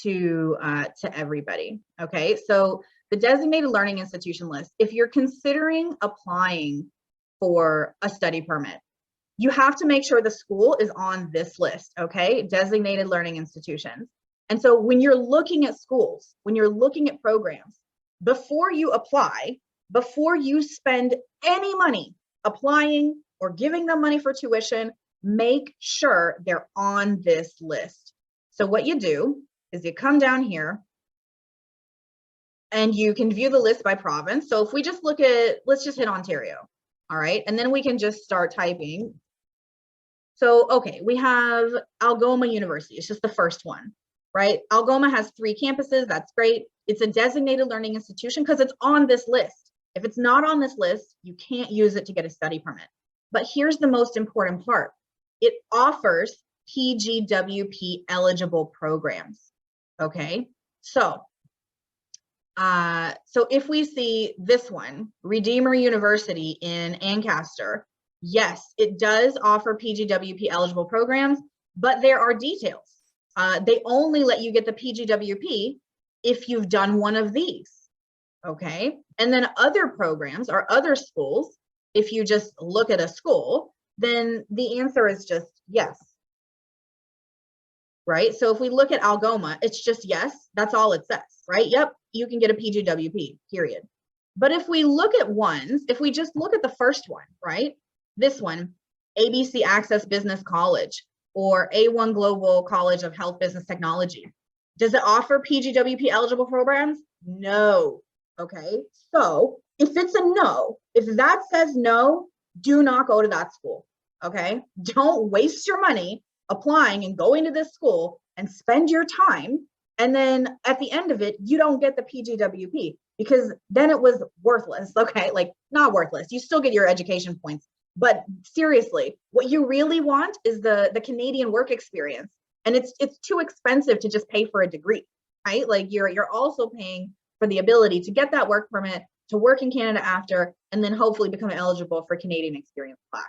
to everybody. Okay, so the designated learning institution list, if you're considering applying for a study permit, you have to make sure the school is on this list. Okay, designated learning institutions. And so when you're looking at schools, when you're looking at programs, before you apply, before you spend any money applying or giving them money for tuition, make sure they're on this list. So what you do is you come down here and you can view the list by province. So if we just look at, let's just hit Ontario, all right? And then we can just start typing. So, okay, we have Algoma University. It's just the first one, right? Algoma has 3 campuses. That's great. It's a designated learning institution because it's on this list. If it's not on this list, you can't use it to get a study permit. But here's the most important part. It offers PGWP eligible programs. Okay, so if we see this one, Redeemer University in Ancaster, yes, it does offer PGWP eligible programs, but there are details. They only let you get the PGWP if you've done one of these. Okay, and then other programs or other schools, if you just look at a school, then the answer is just yes. Right? So if we look at Algoma, it's just yes, that's all it says, right? Yep, you can get a PGWP, period. But if we look at ones, if we just look at the first one, right? This one, ABC Access Business College or A1 Global College of Health Business Technology. Does it offer PGWP eligible programs? No. Okay, so if it's a no, if that says no, do not go to that school. Okay, don't waste your money applying and going to this school and spend your time, and then at the end of it you don't get the PGWP because then it was worthless. Okay, like not worthless, you still get your education points, but seriously, what you really want is the Canadian work experience, and it's too expensive to just pay for a degree, right? Like you're also paying for the ability to get that work permit, to work in Canada after, and then hopefully become eligible for Canadian experience class.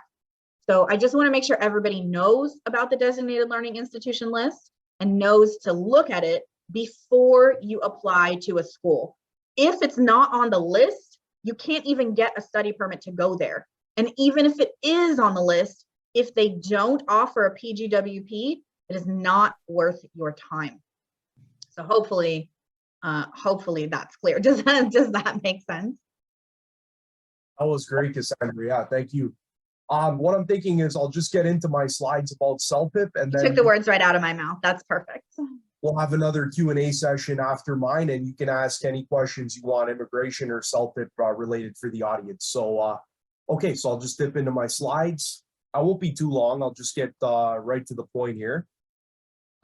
So I just want to make sure everybody knows about the designated learning institution list and knows to look at it before you apply to a school. If it's not on the list, you can't even get a study permit to go there. And even if it is on the list, if they don't offer a PGWP, it is not worth your time. So hopefully that's clear. Does that make sense? That was great, Cassandra. Yeah, thank you. What I'm thinking is I'll just get into my slides about CELPIP and then took the words right out of my mouth. That's perfect. We'll have another Q&A session after mine, and you can ask any questions you want, immigration or CELPIP related for the audience. So, okay, so I'll just dip into my slides. I won't be too long. I'll just get right to the point here.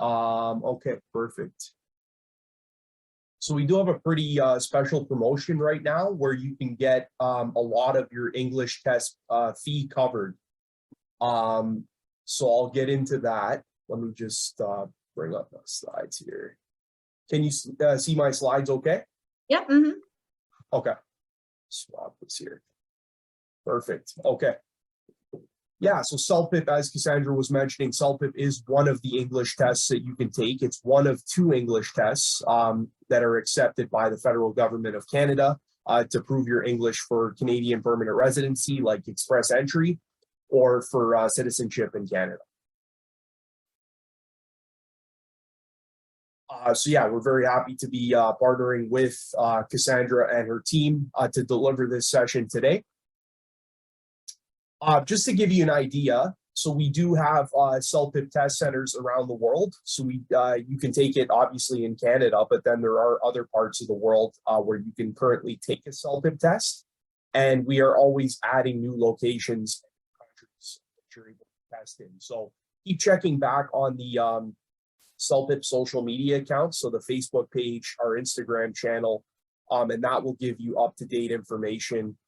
Okay, perfect. So we do have a pretty special promotion right now where you can get a lot of your English test fee covered. So I'll get into that. Let me just bring up the slides here. Can you see my slides okay? Yeah. Okay. Swap this here. Perfect. Okay. Yeah, so CELPIP, as Cassandra was mentioning, CELPIP is one of the English tests that you can take. It's one of two English tests that are accepted by the federal government of Canada to prove your English for Canadian permanent residency, like express entry, or for citizenship in Canada. So yeah, we're very happy to be partnering with Cassandra and her team to deliver this session today. Just to give you an idea, so we do have CELPIP test centers around the world. So you can take it obviously in Canada, but then there are other parts of the world where you can currently take a CELPIP test. And we are always adding new locations and countries that you're able to test in. So keep checking back on the CELPIP social media accounts, so the Facebook page, our Instagram channel, and that will give you up-to-date information.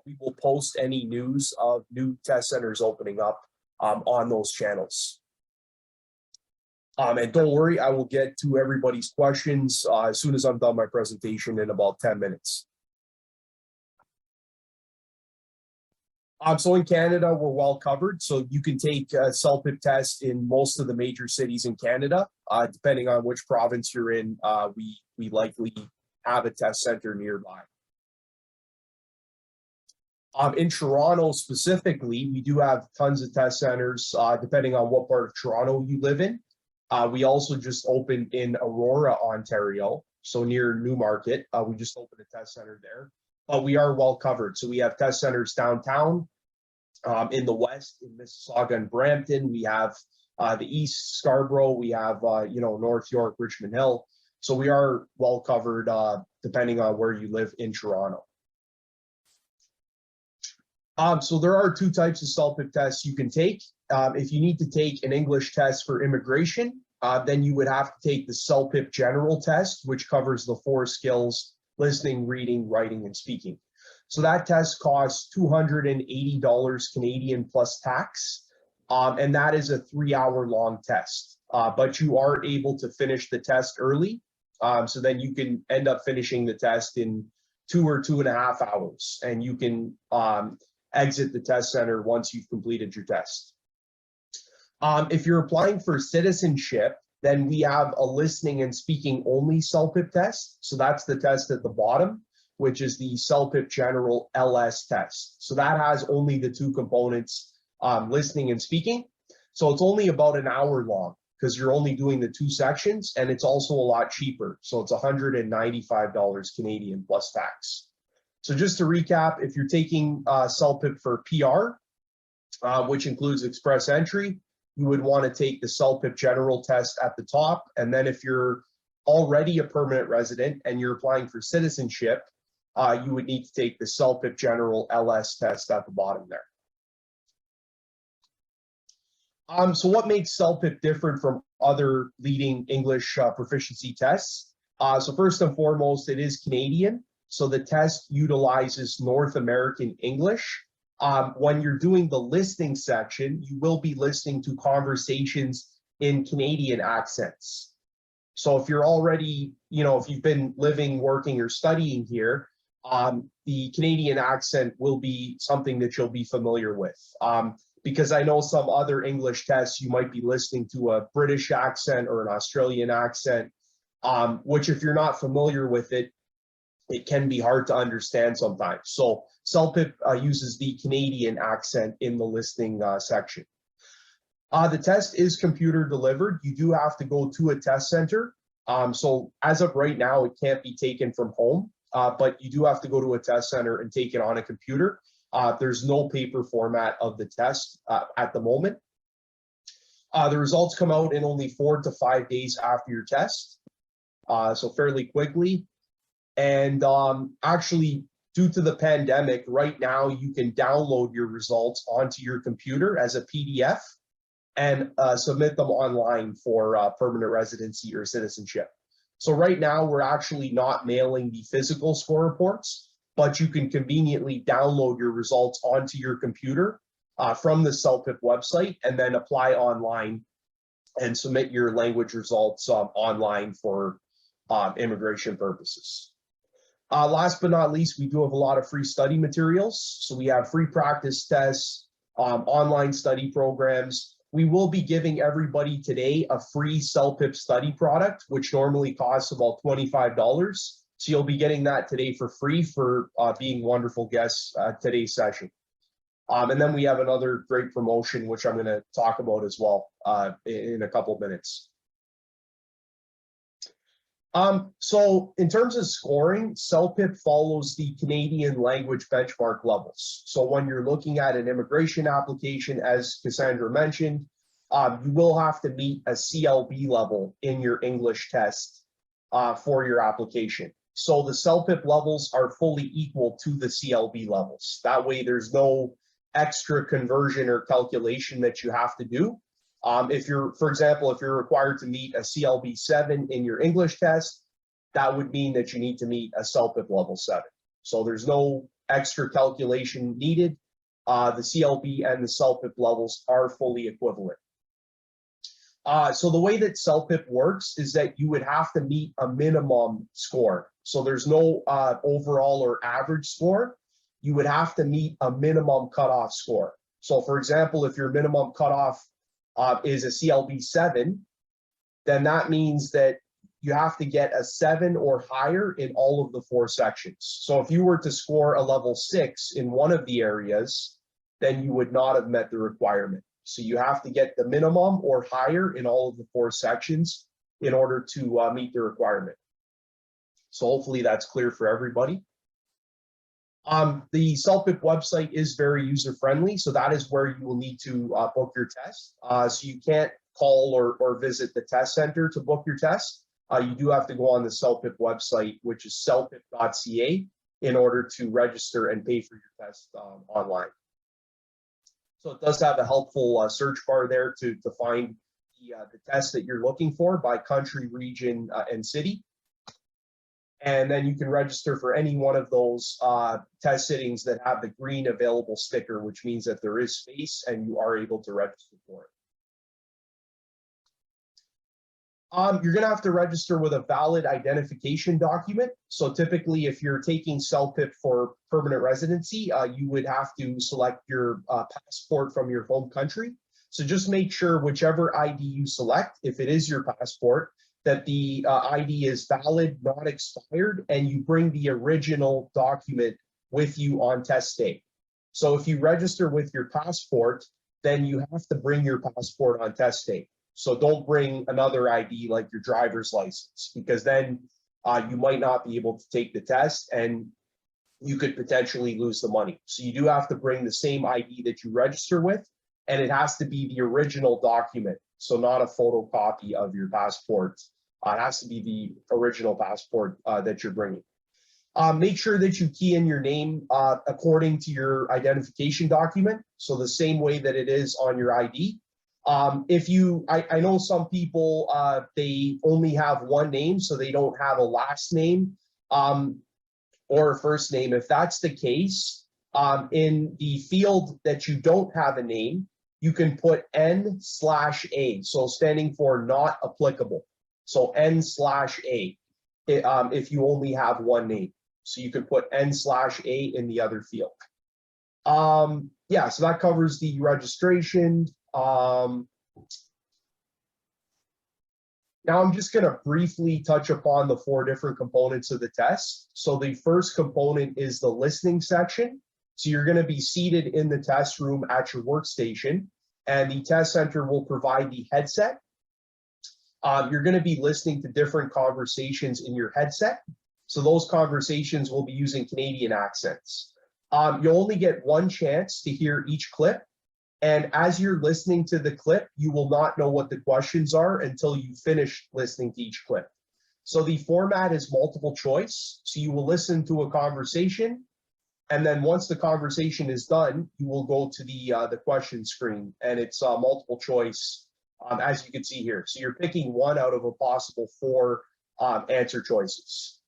We will post any news of new test centers opening up on those channels. And don't worry, I will get to everybody's questions as soon as I'm done my presentation in about 10 minutes. So in Canada, we're well covered. So you can take a CELPIP test in most of the major cities in Canada. Depending on which province you're in, we likely have a test center nearby. In Toronto specifically, we do have tons of test centers, depending on what part of Toronto you live in. We also just opened in Aurora, Ontario, so near Newmarket. We just opened a test center there. But we are well covered. So we have test centers downtown, in the west, in Mississauga and Brampton. We have the east, Scarborough. We have North York, Richmond Hill. So we are well covered, depending on where you live in Toronto. So there are two types of CELPIP tests you can take. If you need to take an English test for immigration, then you would have to take the CELPIP general test, which covers the 4 skills: listening, reading, writing, and speaking. So that test costs $280 Canadian plus tax, and that is a 3-hour long test. But you are able to finish the test early, so then you can end up finishing the test in 2 or 2.5 hours, and you can exit the test center once you've completed your test. If you're applying for citizenship, then we have a listening and speaking only CELPIP test. So that's the test at the bottom, which is the CELPIP General LS test. So that has only the 2 components, listening and speaking. So it's only about an hour long because you're only doing the 2 sections, and it's also a lot cheaper. So it's $195 Canadian plus tax. So just to recap, if you're taking CELPIP for PR, which includes express entry, you would want to take the CELPIP general test at the top. And then if you're already a permanent resident and you're applying for citizenship, you would need to take the CELPIP general LS test at the bottom there. So what makes CELPIP different from other leading English proficiency tests? So first and foremost, it is Canadian. So the test utilizes North American English. When you're doing the listening section, you will be listening to conversations in Canadian accents. So if you're already, if you've been living, working, or studying here, the Canadian accent will be something that you'll be familiar with. Because I know some other English tests, you might be listening to a British accent or an Australian accent, which if you're not familiar with it, it can be hard to understand sometimes. So CELPIP uses the Canadian accent in the listening section. The test is computer delivered. You do have to go to a test center. So as of right now, it can't be taken from home, but you do have to go to a test center and take it on a computer. There's no paper format of the test at the moment. The results come out in only 4 to 5 days after your test, so fairly quickly. And actually, due to the pandemic, right now you can download your results onto your computer as a PDF and submit them online for permanent residency or citizenship. So right now we're actually not mailing the physical score reports, but you can conveniently download your results onto your computer from the CELPIP website and then apply online and submit your language results online for immigration purposes. Last but not least, we do have a lot of free study materials. So we have free practice tests, online study programs. We will be giving everybody today a free CELPIP study product, which normally costs about $25. So you'll be getting that today for free for being wonderful guests at today's session. And then we have another great promotion, which I'm going to talk about as well in a couple of minutes. So in terms of scoring, CELPIP follows the Canadian language benchmark levels. So when you're looking at an immigration application, as Cassandra mentioned, you will have to meet a CLB level in your English test for your application. So the CELPIP levels are fully equal to the CLB levels. That way there's no extra conversion or calculation that you have to do. If you're, for example, if you're required to meet a CLB 7 in your English test, that would mean that you need to meet a CELPIP level 7. So there's no extra calculation needed. The CLB and the CELPIP levels are fully equivalent. So the way that CELPIP works is that you would have to meet a minimum score. So there's no overall or average score. You would have to meet a minimum cutoff score. So for example, if your minimum cutoff is a CLB 7, then that means that you have to get a 7 or higher in all of the 4 sections. So if you were to score a level 6 in one of the areas, then you would not have met the requirement. So you have to get the minimum or higher in all of the 4 sections in order to meet the requirement. So hopefully that's clear for everybody. The CELPIP website is very user-friendly, so that is where you will need to book your test. So you can't call or visit the test center to book your test. You do have to go on the CELPIP website, which is celpip.ca, in order to register and pay for your test online. So it does have a helpful search bar there to find the test that you're looking for by country, region, and city. And then you can register for any one of those test sittings that have the green available sticker, which means that there is space and you are able to register for it. You're going to have to register with a valid identification document. So typically, if you're taking CELPIP for permanent residency, you would have to select your passport from your home country. So just make sure whichever ID you select, if it is your passport, that the ID is valid, not expired, and you bring the original document with you on test day. So if you register with your passport, then you have to bring your passport on test day. So don't bring another ID like your driver's license, because then you might not be able to take the test and you could potentially lose the money. So you do have to bring the same ID that you register with, and it has to be the original document. So not a photocopy of your passport. It has to be the original passport that you're bringing. Make sure that you key in your name according to your identification document. So the same way that it is on your ID. I know some people, they only have one name, so they don't have a last name or a first name. If that's the case, in the field that you don't have a name, you can put N/A, so standing for not applicable. So N/A if you only have one name. So you can put N/A in the other field. Yeah, so that covers the registration. Now I'm just going to briefly touch upon the 4 different components of the test. So the first component is the listening section. So you're going to be seated in the test room at your workstation, and the test center will provide the headset. You're going to be listening to different conversations in your headset. So those conversations will be using Canadian accents. You'll only get one chance to hear each clip. And as you're listening to the clip, you will not know what the questions are until you finish listening to each clip. So the format is multiple choice. So you will listen to a conversation, And then once the conversation is done, you will go to the question screen, and it's multiple choice, as you can see here. So you're picking one out of a possible four answer choices.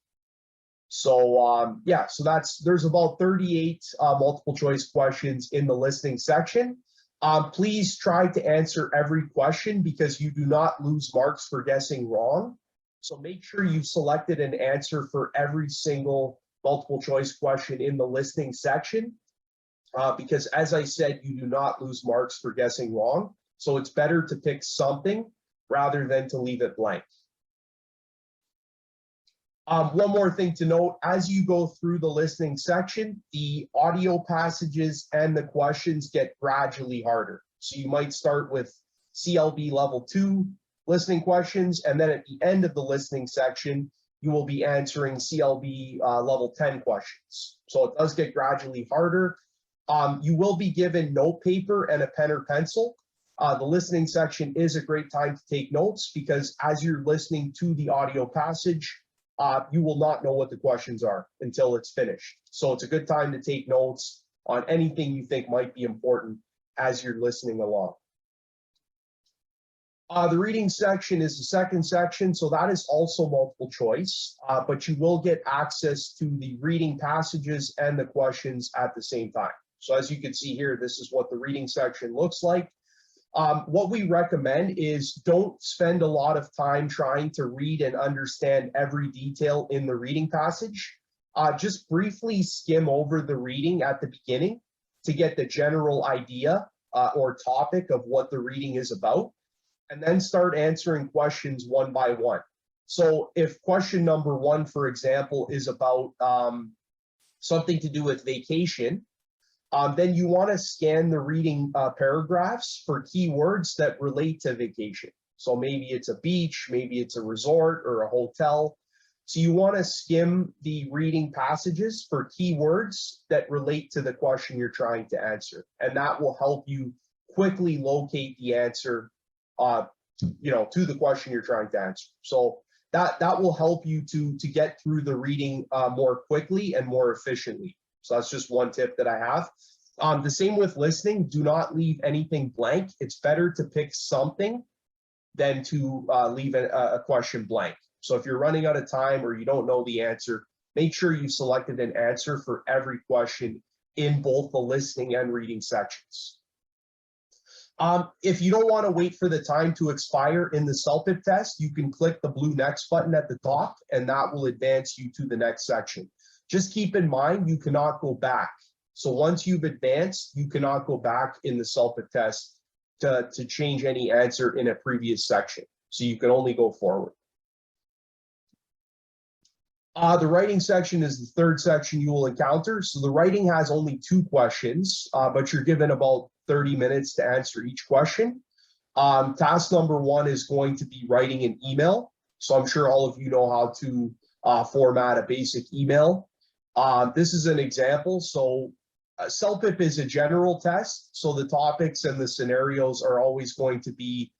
So yeah, so there's about 38 multiple choice questions in the listening section. Please try to answer every question because you do not lose marks for guessing wrong. So make sure you've selected an answer for every single multiple choice question in the listening section, because as I said, you do not lose marks for guessing wrong. So it's better to pick something rather than to leave it blank. One more thing to note, as you go through the listening section, the audio passages and the questions get gradually harder. So you might start with CLB level 2 listening questions, and then at the end of the listening section, you will be answering CLB level 10 questions. So it does get gradually harder. You will be given note paper and a pen or pencil. The listening section is a great time to take notes because as you're listening to the audio passage, you will not know what the questions are until it's finished. So it's a good time to take notes on anything you think might be important as you're listening along. The reading section is the second section, so that is also multiple choice, but you will get access to the reading passages and the questions at the same time. So as you can see here, this is what the reading section looks like. What we recommend is don't spend a lot of time trying to read and understand every detail in the reading passage. Just briefly skim over the reading at the beginning to get the general idea or topic of what the reading is about, and then start answering questions one by one. So if question number 1, for example, is about something to do with vacation, then you want to scan the reading paragraphs for keywords that relate to vacation. So maybe it's a beach, maybe it's a resort or a hotel. So you want to skim the reading passages for keywords that relate to the question you're trying to answer. And that will help you quickly locate the answer to the question you're trying to answer. So that will help you to get through the reading more quickly and more efficiently. So that's just one tip that I have. The same with listening. Do not leave anything blank. It's better to pick something than to leave a question blank. So if you're running out of time or you don't know the answer, make sure you selected an answer for every question in both the listening and reading sections. If you don't want to wait for the time to expire in the CELPIP test, you can click the blue next button at the top, and that will advance you to the next section. Just keep in mind, you cannot go back. So once you've advanced, you cannot go back in the CELPIP test to change any answer in a previous section. So you can only go forward. The writing section is the third section you will encounter. So the writing has only 2 questions, but you're given about 30 minutes to answer each question. Task number 1 is going to be writing an email. So I'm sure all of you know how to format a basic email. This is an example. So CELPIP is a general test. So the topics and the scenarios are always going to be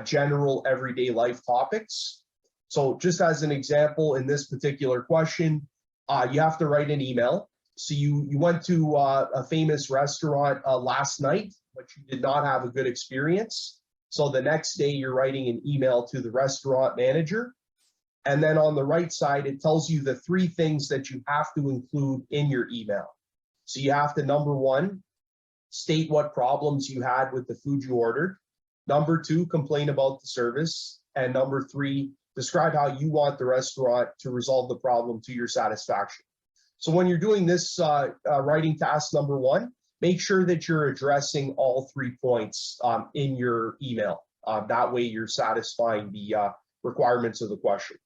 general everyday life topics. So just as an example, in this particular question, you have to write an email. So you went to a famous restaurant last night, but you did not have a good experience. So the next day you're writing an email to the restaurant manager. And then on the right side, it tells you the 3 things that you have to include in your email. So you have to, number 1, state what problems you had with the food you ordered. Number 2, complain about the service. And number 3, describe how you want the restaurant to resolve the problem to your satisfaction. So when you're doing this writing task number 1, make sure that you're addressing all 3 points in your email. That way you're satisfying the requirements of the question.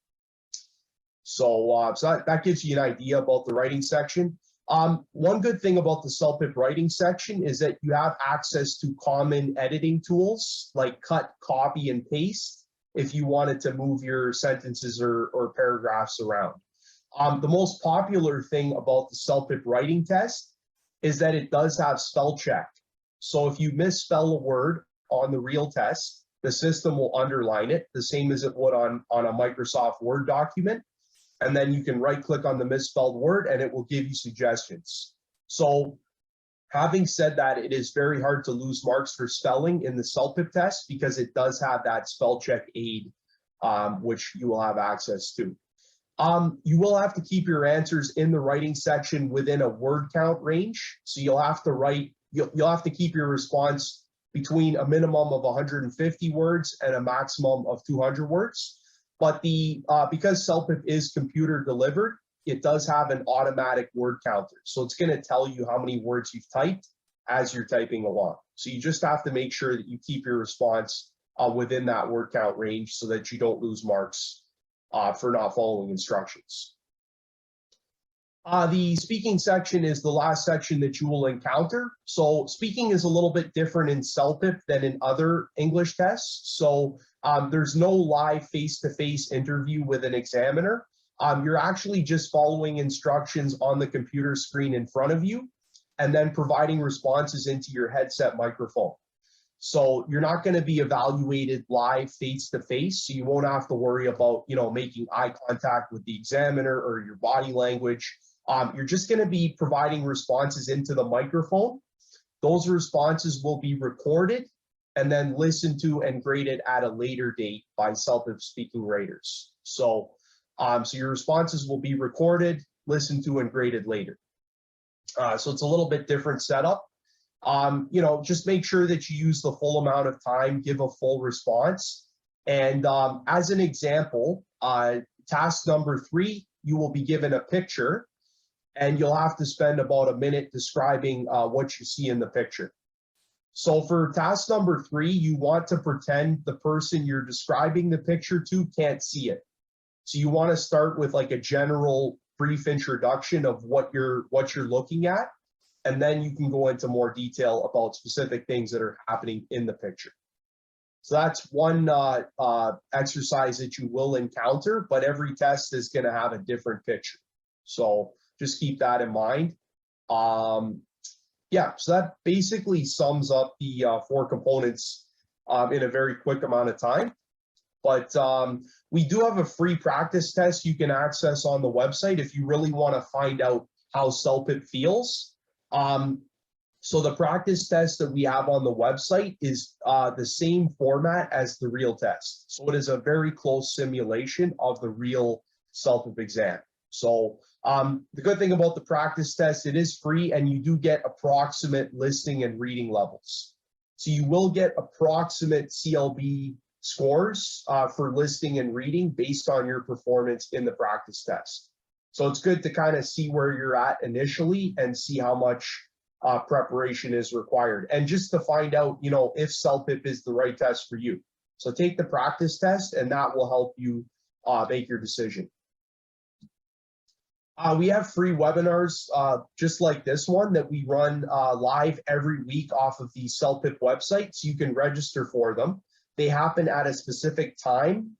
So, that gives you an idea about the writing section. One good thing about the CELPIP writing section is that you have access to common editing tools like cut, copy, and paste if you wanted to move your sentences or paragraphs around. The most popular thing about the CELPIP writing test is that it does have spell check. So if you misspell a word on the real test, the system will underline it, the same as it would on a Microsoft Word document. And then you can right click on the misspelled word and it will give you suggestions. So having said that, it is very hard to lose marks for spelling in the CELPIP test because it does have that spell check aid, which you will have access to. You will have to keep your answers in the writing section within a word count range. So you'll have to write, you'll have to keep your response between a minimum of 150 words and a maximum of 200 words. But because CELPIP is computer delivered, it does have an automatic word counter. So it's going to tell you how many words you've typed as you're typing along. So you just have to make sure that you keep your response within that word count range so that you don't lose marks for not following instructions. The speaking section is the last section that you will encounter. So speaking is a little bit different in CELPIP than in other English tests. So there's no live face-to-face interview with an examiner. You're actually just following instructions on the computer screen in front of you and then providing responses into your headset microphone. So you're not going to be evaluated live face-to-face, so you won't have to worry about, making eye contact with the examiner or your body language. You're just going to be providing responses into the microphone. Those responses will be recorded and then listened to and graded at a later date by CELPIP speaking raters. So your responses will be recorded, listened to, and graded later. So it's a little bit different setup. Just make sure that you use the full amount of time, give a full response. And as an example, task number 3, you will be given a picture and you'll have to spend about a minute describing what you see in the picture. So for task number 3, you want to pretend the person you're describing the picture to can't see it. So you want to start with like a general brief introduction of what you're looking at, and then you can go into more detail about specific things that are happening in the picture. So that's one exercise that you will encounter, but every test is going to have a different picture. So just keep that in mind. Yeah, so that basically sums up the 4 components in a very quick amount of time. But we do have a free practice test you can access on the website if you really want to find out how CELPIP feels. So the practice test that we have on the website is the same format as the real test. So it is a very close simulation of the real CELPIP exam. So the good thing about the practice test, it is free and you do get approximate listening and reading levels. So you will get approximate CLB scores for listening and reading based on your performance in the practice test. So it's good to kind of see where you're at initially and see how much preparation is required. And just to find out, if CELPIP is the right test for you. So take the practice test and that will help you make your decision. We have free webinars just like this one that we run live every week off of the CELPIP website, so you can register for them. They happen at a specific time.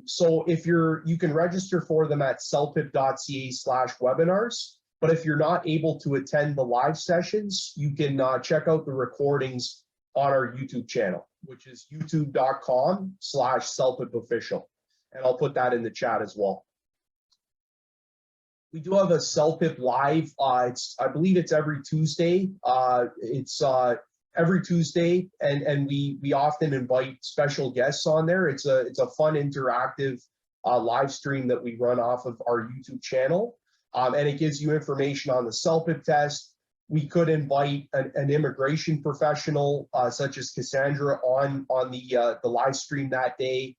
So if you can register for them at celpip.ca/webinars, but if you're not able to attend the live sessions, you can check out the recordings on our YouTube channel, which is youtube.com/CELPIPofficial. And I'll put that in the chat as well. We do have a CELPIP live. I believe it's every Tuesday. It's every Tuesday, and we often invite special guests on there. It's a fun interactive live stream that we run off of our YouTube channel, and it gives you information on the CELPIP test. We could invite an immigration professional such as Cassandra on the live stream that day.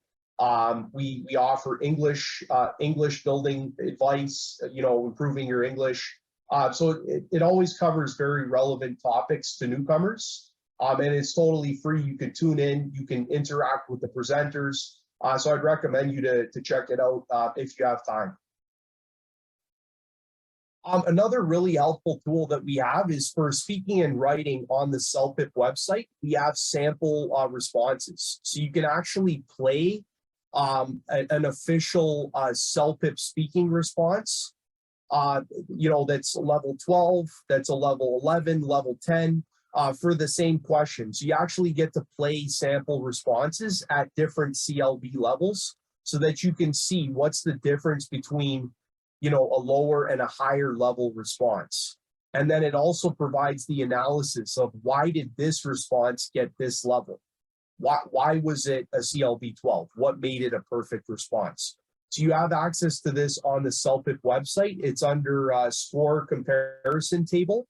We offer English building advice, improving your English. So it always covers very relevant topics to newcomers, and it's totally free. You can tune in, you can interact with the presenters. So I'd recommend you to check it out if you have time. Another really helpful tool that we have is for speaking and writing on the CELPIP website. We have sample responses, so you can actually play an official CELPIP speaking response. That's level 12, that's a level 11, level 10 for the same question. So you actually get to play sample responses at different CLB levels so that you can see what's the difference between, a lower and a higher level response. And then it also provides the analysis of why did this response get this level? Why was it a CLB-12? What made it a perfect response? So you have access to this on the CELPIP website. It's under score comparison table.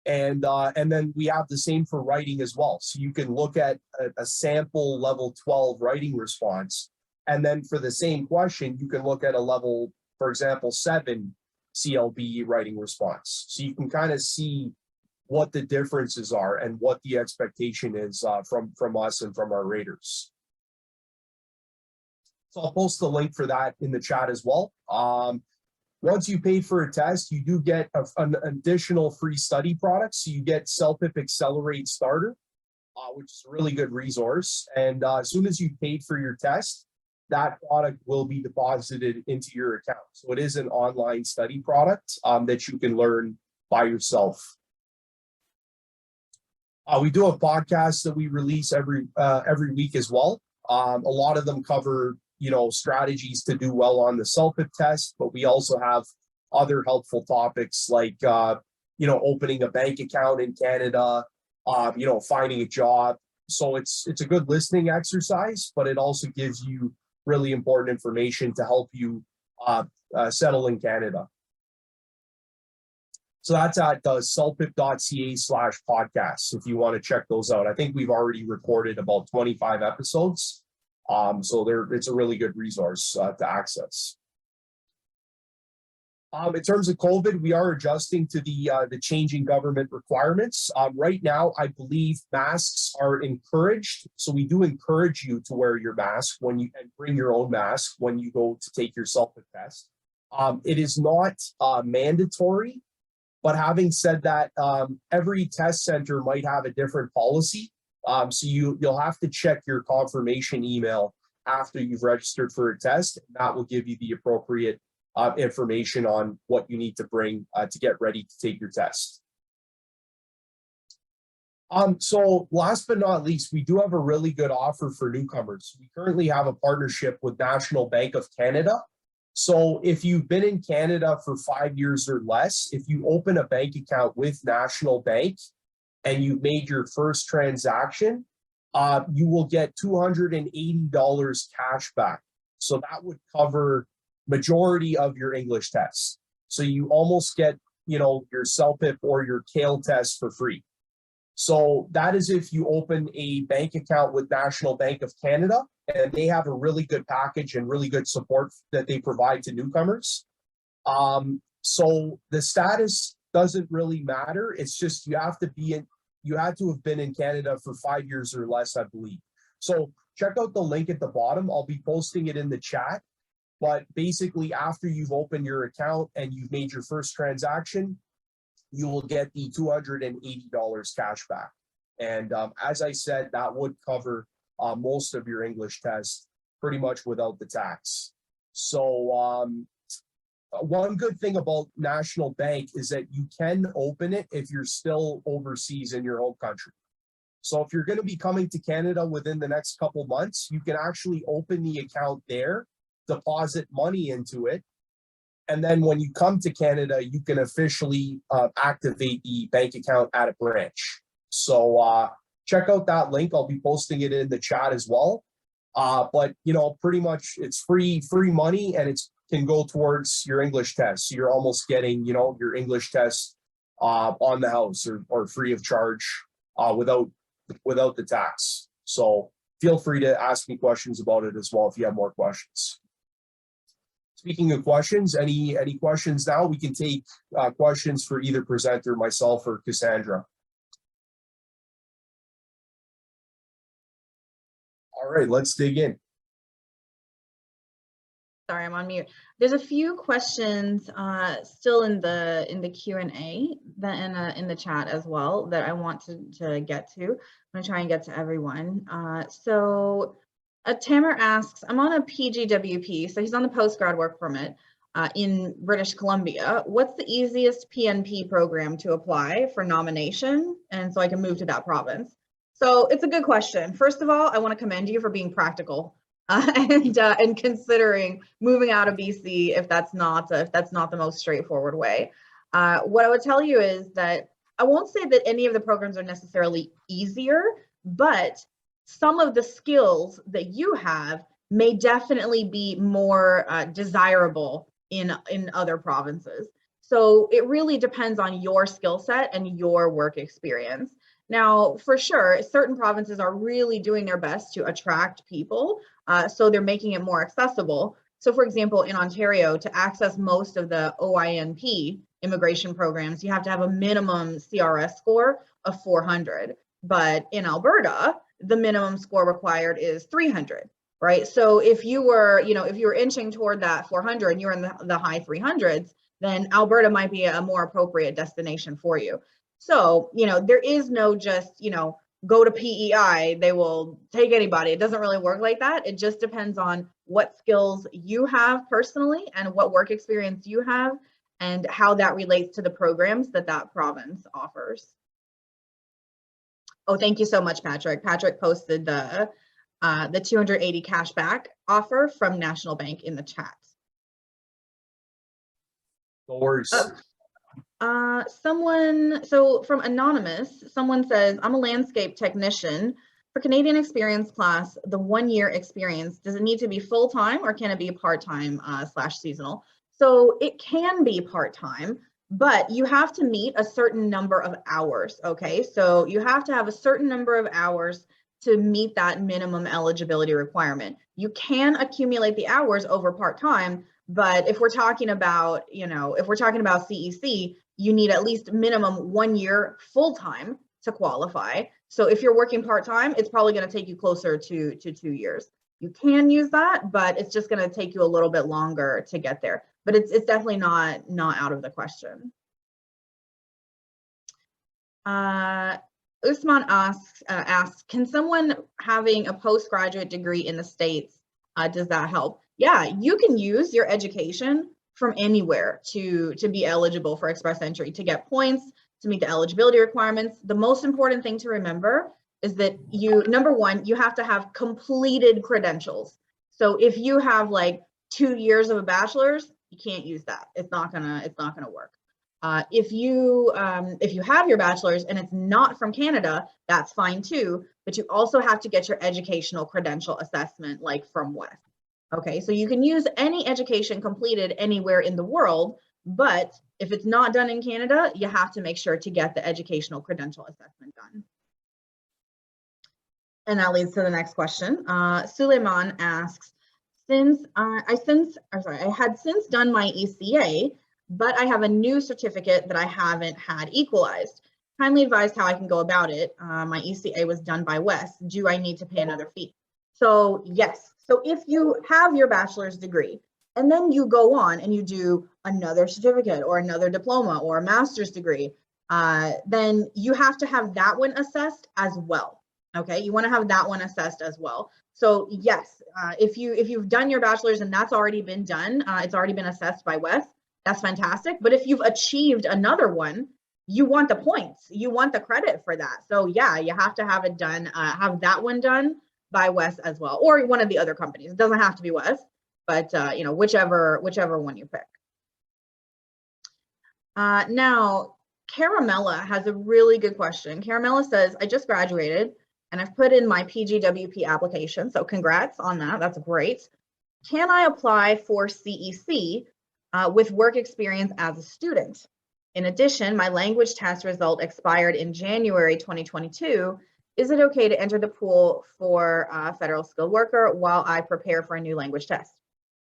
And then we have the same for writing as well. So you can look at a sample level 12 writing response. And then for the same question, you can look at a level, for example, 7 CLB writing response. So you can kind of see what the differences are and what the expectation is from us and from our raters. So I'll post the link for that in the chat as well. Once you pay for a test, you do get an additional free study product. So you get CELPIP Accelerate Starter, which is a really good resource. And as soon as you paid for your test, that product will be deposited into your account. So it is an online study product that you can learn by yourself. We do have podcasts that we release every week as well. A lot of them cover, strategies to do well on the CELPIP test, but we also have other helpful topics like, opening a bank account in Canada, finding a job. So it's a good listening exercise, but it also gives you really important information to help you settle in Canada. So that's at celpip.ca/podcasts if you want to check those out. I think we've already recorded about 25 episodes. So it's a really good resource to access. In terms of COVID, we are adjusting to the changing government requirements. Right now, I believe masks are encouraged. So we do encourage you to wear your mask and bring your own mask when you go to take your CELPIP test. It is not mandatory, but having said that, every test center might have a different policy. So you'll have to check your confirmation email after you've registered for a test. And that will give you the appropriate information on what you need to bring to get ready to take your test. So last but not least, we do have a really good offer for newcomers. We currently have a partnership with National Bank of Canada. So if you've been in Canada for 5 years or less, if you open a bank account with National Bank and you made your first transaction, you will get $280 cash back. So that would cover majority of your English tests. So you almost get, your CELPIP or your CALE test for free. So that is if you open a bank account with National Bank of Canada, and they have a really good package and really good support that they provide to newcomers. So the status doesn't really matter. It's just you had to have been in Canada for 5 years or less, I believe. So check out the link at the bottom. I'll be posting it in the chat. But basically, after you've opened your account and you've made your first transaction, you will get the $280 cash back. And as I said, that would cover most of your English tests pretty much without the tax. So one good thing about National Bank is that you can open it if you're still overseas in your home country. So if you're going to be coming to Canada within the next couple months, you can actually open the account there, deposit money into it, and then when you come to Canada, you can officially activate the bank account at a branch. So check out that link. I'll be posting it in the chat as well. But pretty much it's free money, and it can go towards your English test. So you're almost getting, your English test on the house or free of charge without the tax. So feel free to ask me questions about it as well if you have more questions. Speaking of questions, any questions now? We can take questions for either presenter, myself or Cassandra. All right, let's dig in. Sorry, I'm on mute. There's a few questions still in the Q&A in the chat as well that I want to get to. I'm going to try and get to everyone. So Tamer asks, I'm on a PGWP, so he's on the postgrad work permit in British Columbia. What's the easiest PNP program to apply for nomination? And so I can move to that province. So it's a good question. First of all, I want to commend you for being practical and considering moving out of BC if that's not the most straightforward way. What I would tell you is that I won't say that any of the programs are necessarily easier, but some of the skills that you have may definitely be more desirable in other provinces. So it really depends on your skill set and your work experience. Now, for sure, certain provinces are really doing their best to attract people, so they're making it more accessible. So for example, in Ontario, to access most of the OINP immigration programs, you have to have a minimum CRS score of 400. But in Alberta, the minimum score required is 300, right? So if you were, if you were inching toward that 400 and you're in the high 300s, then Alberta might be a more appropriate destination for you. So, there is no just, go to PEI, they will take anybody. It doesn't really work like that. It just depends on what skills you have personally and what work experience you have and how that relates to the programs that that province offers. Oh, thank you so much, Patrick. Patrick posted the 280 cashback offer from National Bank in the chat. No worries. So from Anonymous, someone says, I'm a landscape technician. For Canadian experience class, the 1 year experience, does it need to be full-time or can it be part-time / seasonal? So it can be part-time, but you have to meet a certain number of hours, okay? So you have to have a certain number of hours to meet that minimum eligibility requirement. You can accumulate the hours over part-time, but if we're talking about, CEC, you need at least minimum 1 year full-time to qualify. So if you're working part-time, it's probably going to take you closer to 2 years. You can use that, but it's just going to take you a little bit longer to get there. But it's definitely not out of the question. Usman asks, can someone having a postgraduate degree in the States, does that help? Yeah, you can use your education from anywhere to be eligible for express entry, to get points, to meet the eligibility requirements. The most important thing to remember is that number one, you have to have completed credentials. So if you have like 2 years of a bachelor's, you can't use that. It's not gonna work. If you have your bachelor's and it's not from Canada, that's fine too, but you also have to get your educational credential assessment like from WES. Okay, so you can use any education completed anywhere in the world, but if it's not done in Canada, you have to make sure to get the educational credential assessment done. And that leads to the next question. Suleiman asks, I had since done my ECA, but I have a new certificate that I haven't had equalized. Kindly advise how I can go about it. My ECA was done by WES. Do I need to pay another fee? So yes. So if you have your bachelor's degree and then you go on and you do another certificate or another diploma or a master's degree, then you have to have that one assessed as well. Okay, you want to have that one assessed as well. So yes, if you've done your bachelor's and that's already been done, it's already been assessed by WES, that's fantastic. But if you've achieved another one, you want the points, you want the credit for that. So yeah, you have to have it done, have that one done by WES as well, or one of the other companies. It doesn't have to be WES, but whichever one you pick. Now, Caramella has a really good question. Caramella says, I just graduated and I've put in my PGWP application. So congrats on that. That's great. Can I apply for CEC with work experience as a student? In addition, my language test result expired in January 2022. Is it okay to enter the pool for federal skilled worker while I prepare for a new language test?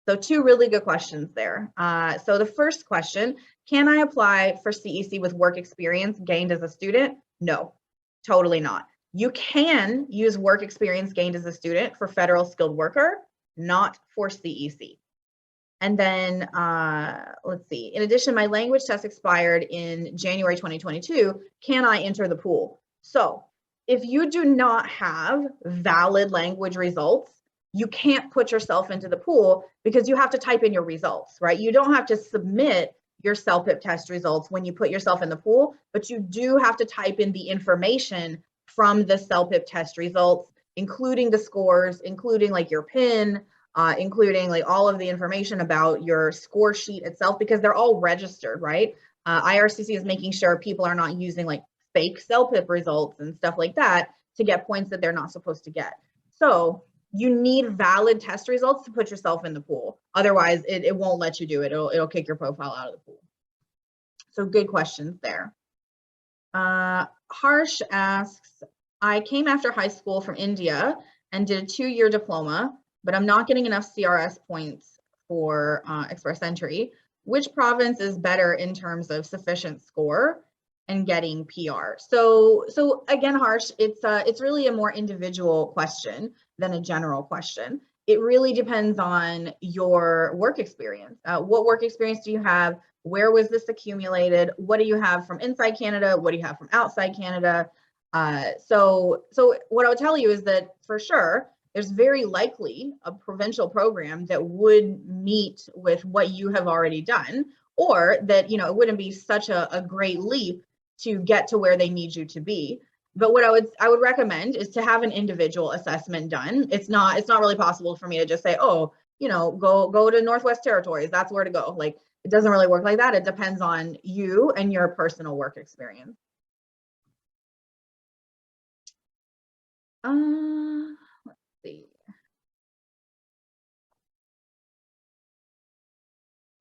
So 2 really good questions there. So the first question, can I apply for CEC with work experience gained as a student? No, totally not. You can use work experience gained as a student for federal skilled worker, not for CEC. And then let's see. In addition, my language test expired in January 2022. Can I enter the pool? So if you do not have valid language results, you can't put yourself into the pool because you have to type in your results, right? You don't have to submit your CELPIP test results when you put yourself in the pool, but you do have to type in the information from the CELPIP test results, including the scores, including like your PIN, including like all of the information about your score sheet itself, because they're all registered, right? IRCC is making sure people are not using like fake CELPIP results and stuff like that to get points that they're not supposed to get. So you need valid test results to put yourself in the pool. Otherwise, it won't let you do it. It'll kick your profile out of the pool. So good questions there. Harsh asks, I came after high school from India and did a 2-year diploma, but I'm not getting enough CRS points for express entry. Which province is better in terms of sufficient score and getting PR? So again, Harsh, it's really a more individual question than a general question. It really depends on your work experience. What work experience do you have? Where was this accumulated? What do you have from inside Canada? What do you have from outside Canada? So what I would tell you is that for sure, there's very likely a provincial program that would meet with what you have already done, or that, you know, it wouldn't be such a great leap to get to where they need you to be. But what I would recommend is to have an individual assessment done. It's not really possible for me to just say, oh, you know, go to Northwest Territories, that's where to go. Like, it doesn't really work like that. It depends on you and your personal work experience. Let's see.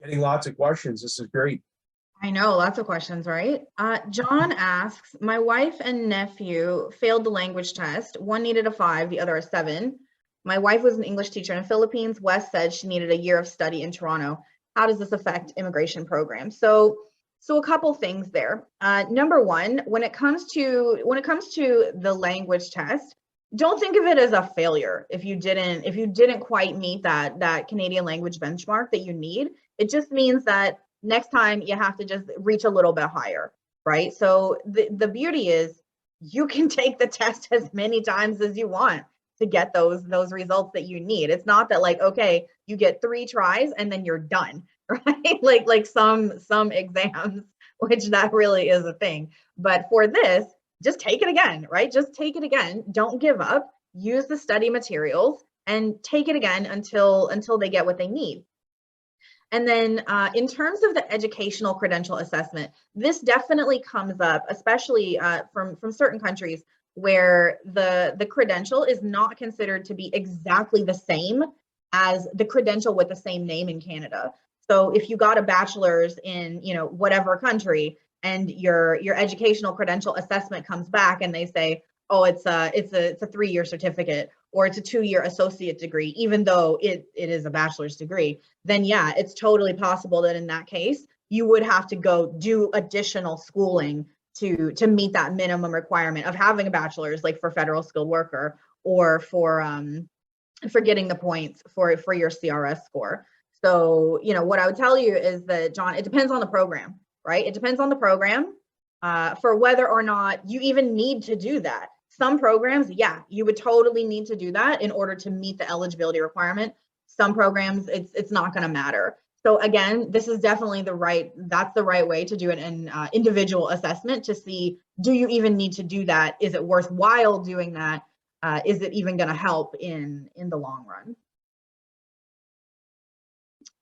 Getting lots of questions. This is great. I know, lots of questions, right? John asks, my wife and nephew failed the language test. One needed a 5, the other a 7. My wife was an English teacher in the Philippines. Wes said she needed a year of study in Toronto. How does this affect immigration programs? So a couple things there. Number one, when it comes to the language test, don't think of it as a failure if you didn't quite meet that Canadian language benchmark that you need. It just means that next time you have to just reach a little bit higher, right? So the beauty is you can take the test as many times as you want to get those results that you need. It's not that like, okay, you get 3 tries and then you're done, right? like some exams, which that really is a thing. But for this, just take it again, right? Just take it again. Don't give up. Use the study materials and take it again until they get what they need. And then in terms of the educational credential assessment, this definitely comes up, especially from certain countries where the credential is not considered to be exactly the same as the credential with the same name in Canada. So if you got a bachelor's in, you know, whatever country, and your educational credential assessment comes back and they say, oh, it's a 3-year certificate, or it's a 2-year associate degree, even though it is a bachelor's degree, then yeah, it's totally possible that in that case, you would have to go do additional schooling to meet that minimum requirement of having a bachelor's, like for federal skilled worker, or for getting the points for your CRS score. So, you know, what I would tell you is that, John, it depends on the program, right? It depends on the program for whether or not you even need to do that. Some programs, yeah, you would totally need to do that in order to meet the eligibility requirement. Some programs, it's not going to matter. So again, this is definitely the right way to do an individual assessment to see, do you even need to do that? Is it worthwhile doing that? Is it even going to help in the long run?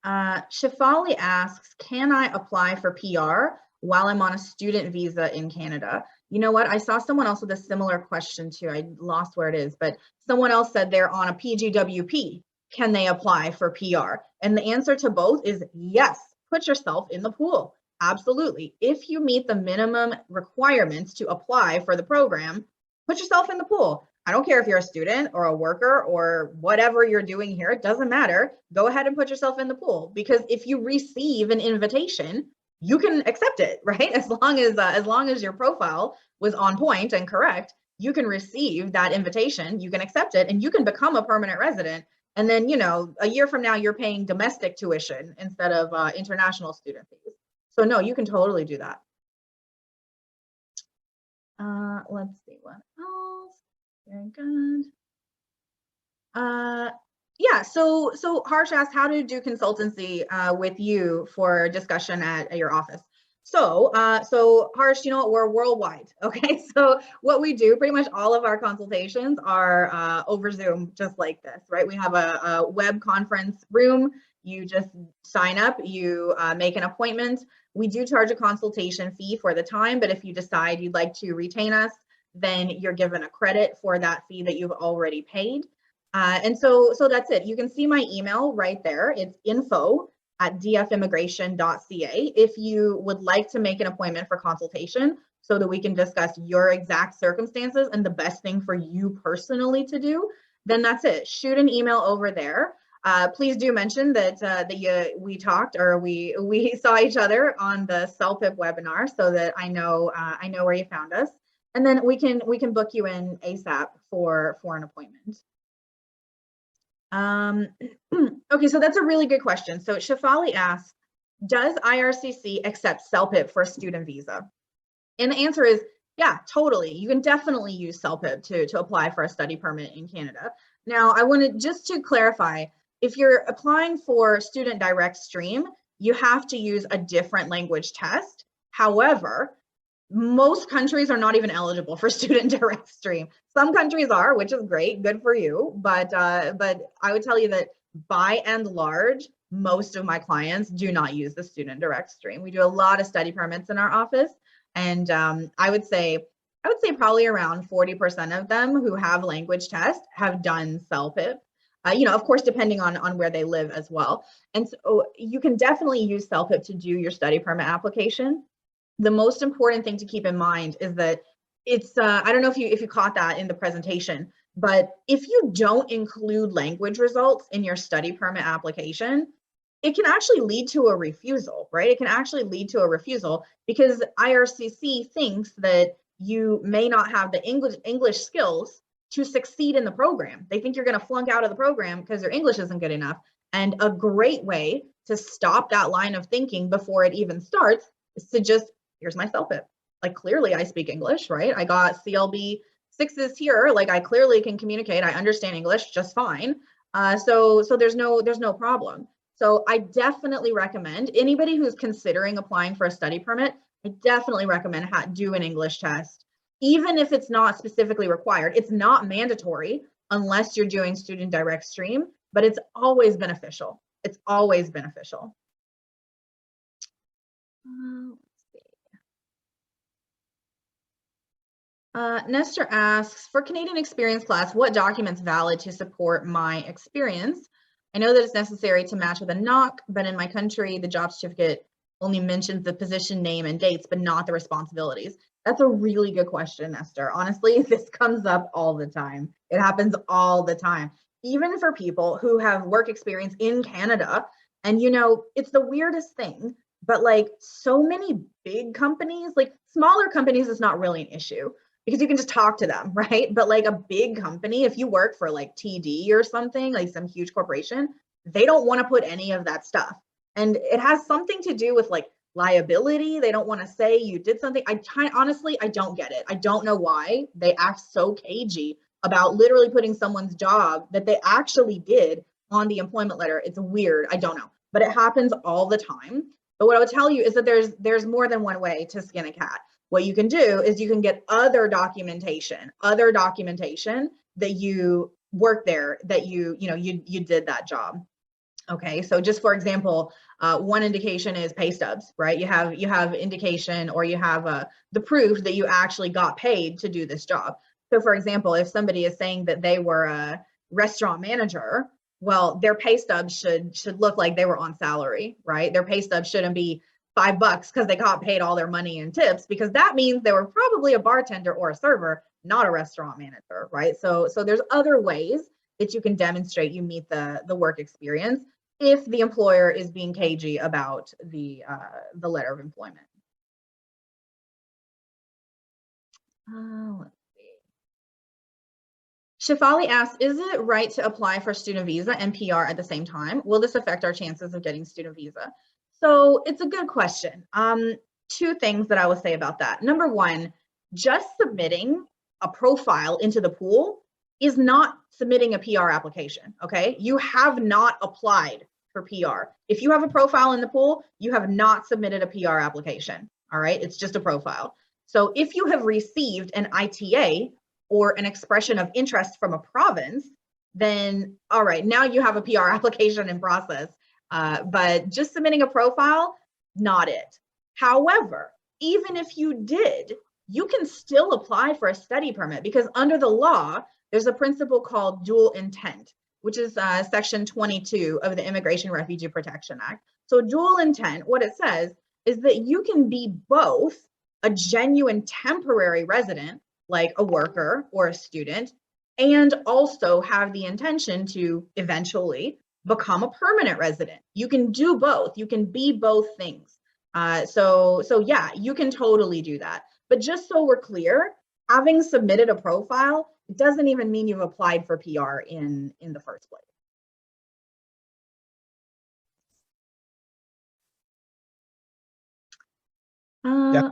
Shifali asks, can I apply for PR while I'm on a student visa in Canada? You know what? I saw someone else with a similar question too. I lost where it is, but someone else said they're on a PGWP. Can they apply for PR? And the answer to both is yes. Put yourself in the pool. Absolutely. If you meet the minimum requirements to apply for the program, put yourself in the pool. I don't care if you're a student or a worker or whatever you're doing here, it doesn't matter. Go ahead and put yourself in the pool, because if you receive an invitation, you can accept it, right? As long as your profile was on point and correct, you can receive that invitation, you can accept it, and you can become a permanent resident. And then, you know, a year from now, you're paying domestic tuition instead of international student fees. So no, you can totally do that. Let's see what else. Very good. Yeah, so Harsh asked how to do consultancy with you for discussion at your office. So Harsh, you know what, we're worldwide, okay? So what we do, pretty much all of our consultations are over Zoom, just like this, right? We have a web conference room You just sign up, you make an appointment. We do charge a consultation fee for the time, but if you decide you'd like to retain us, then you're given a credit for that fee that you've already paid. And so that's it. You can see my email right there. It's info@dfimmigration.ca if you would like to make an appointment for consultation so that we can discuss your exact circumstances and the best thing for you personally to do. Then that's it. Shoot an email over there. Please do mention that we talked, or we saw each other on the CELPIP webinar, so that I know where you found us, and then we can book you in ASAP for an appointment. Okay, so that's a really good question. So Shafali asks, does IRCC accept CELPIP for a student visa? And the answer is, yeah, totally. You can definitely use CELPIP to apply for a study permit in Canada. Now, I want to clarify, if you're applying for student direct stream, you have to use a different language test. However, most countries are not even eligible for student direct stream. Some countries are, which is great, good for you. But I would tell you that by and large, most of my clients do not use the student direct stream. We do a lot of study permits in our office, and I would say probably around 40% of them who have language tests have done CELPIP. Of course, depending on where they live as well. And so you can definitely use CELPIP to do your study permit application. The most important thing to keep in mind is that it's, I don't know if you caught that in the presentation, but if you don't include language results in your study permit application, it can actually lead to a refusal, right? It can actually lead to a refusal because IRCC thinks that you may not have the English skills to succeed in the program. They think you're going to flunk out of the program because your English isn't good enough. And a great way to stop that line of thinking before it even starts is to just, here's my CELPIP. Like, clearly I speak English, right? I got CLB 6s here. Like, I clearly can communicate. I understand English just fine. So there's no problem. So I definitely recommend anybody who's considering applying for a study permit, I definitely recommend do an English test. Even if it's not specifically required, it's not mandatory unless you're doing student direct stream, but it's always beneficial. It's always beneficial. Let's see. Nestor asks, for Canadian experience class, what documents valid to support my experience? I know that it's necessary to match with a NOC, but in my country, the job certificate only mentions the position name and dates, but not the responsibilities. That's a really good question, Nestor. Honestly, this comes up all the time. It happens all the time, even for people who have work experience in Canada. And it's the weirdest thing, but like so many big companies, like smaller companies is not really an issue because you can just talk to them, right? But like a big company, if you work for like TD or something, like some huge corporation, they don't want to put any of that stuff. And it has something to do with like liability. They don't want to say you did something. Honestly, I don't get it. I don't know why they act so cagey about literally putting someone's job that they actually did on the employment letter. It's weird. I don't know, but it happens all the time. But what I would tell you is that there's more than one way to skin a cat. What you can do is you can get other documentation that you work there, that you did that job. Okay, so just for example, one indication is pay stubs, right? You have indication, or you have the proof that you actually got paid to do this job. So for example, if somebody is saying that they were a restaurant manager, well, their pay stubs should look like they were on salary, right? Their pay stubs shouldn't be $5 because they got paid all their money in tips, because that means they were probably a bartender or a server, not a restaurant manager, right? So there's other ways that you can demonstrate you meet the work experience if the employer is being cagey about the letter of employment. Let's see. Shafali asks, is it right to apply for student visa and PR at the same time? Will this affect our chances of getting student visa? So it's a good question. Two things that I will say about that. Number one, just submitting a profile into the pool is not submitting a PR application, okay? You have not applied for PR. If you have a profile in the pool, you have not submitted a PR application, all right? It's just a profile. So if you have received an ITA or an expression of interest from a province, then all right, now you have a PR application in process. But just submitting a profile, not it. However, even if you did, you can still apply for a study permit, because under the law, there's a principle called dual intent, which is section 22 of the Immigration Refugee Protection Act. So dual intent, what it says is that you can be both a genuine temporary resident, like a worker or a student, and also have the intention to eventually become a permanent resident. You can do both. You can be both things. So yeah, you can totally do that. But just so we're clear, having submitted a profile, it doesn't even mean you've applied for PR in the first place. Yeah.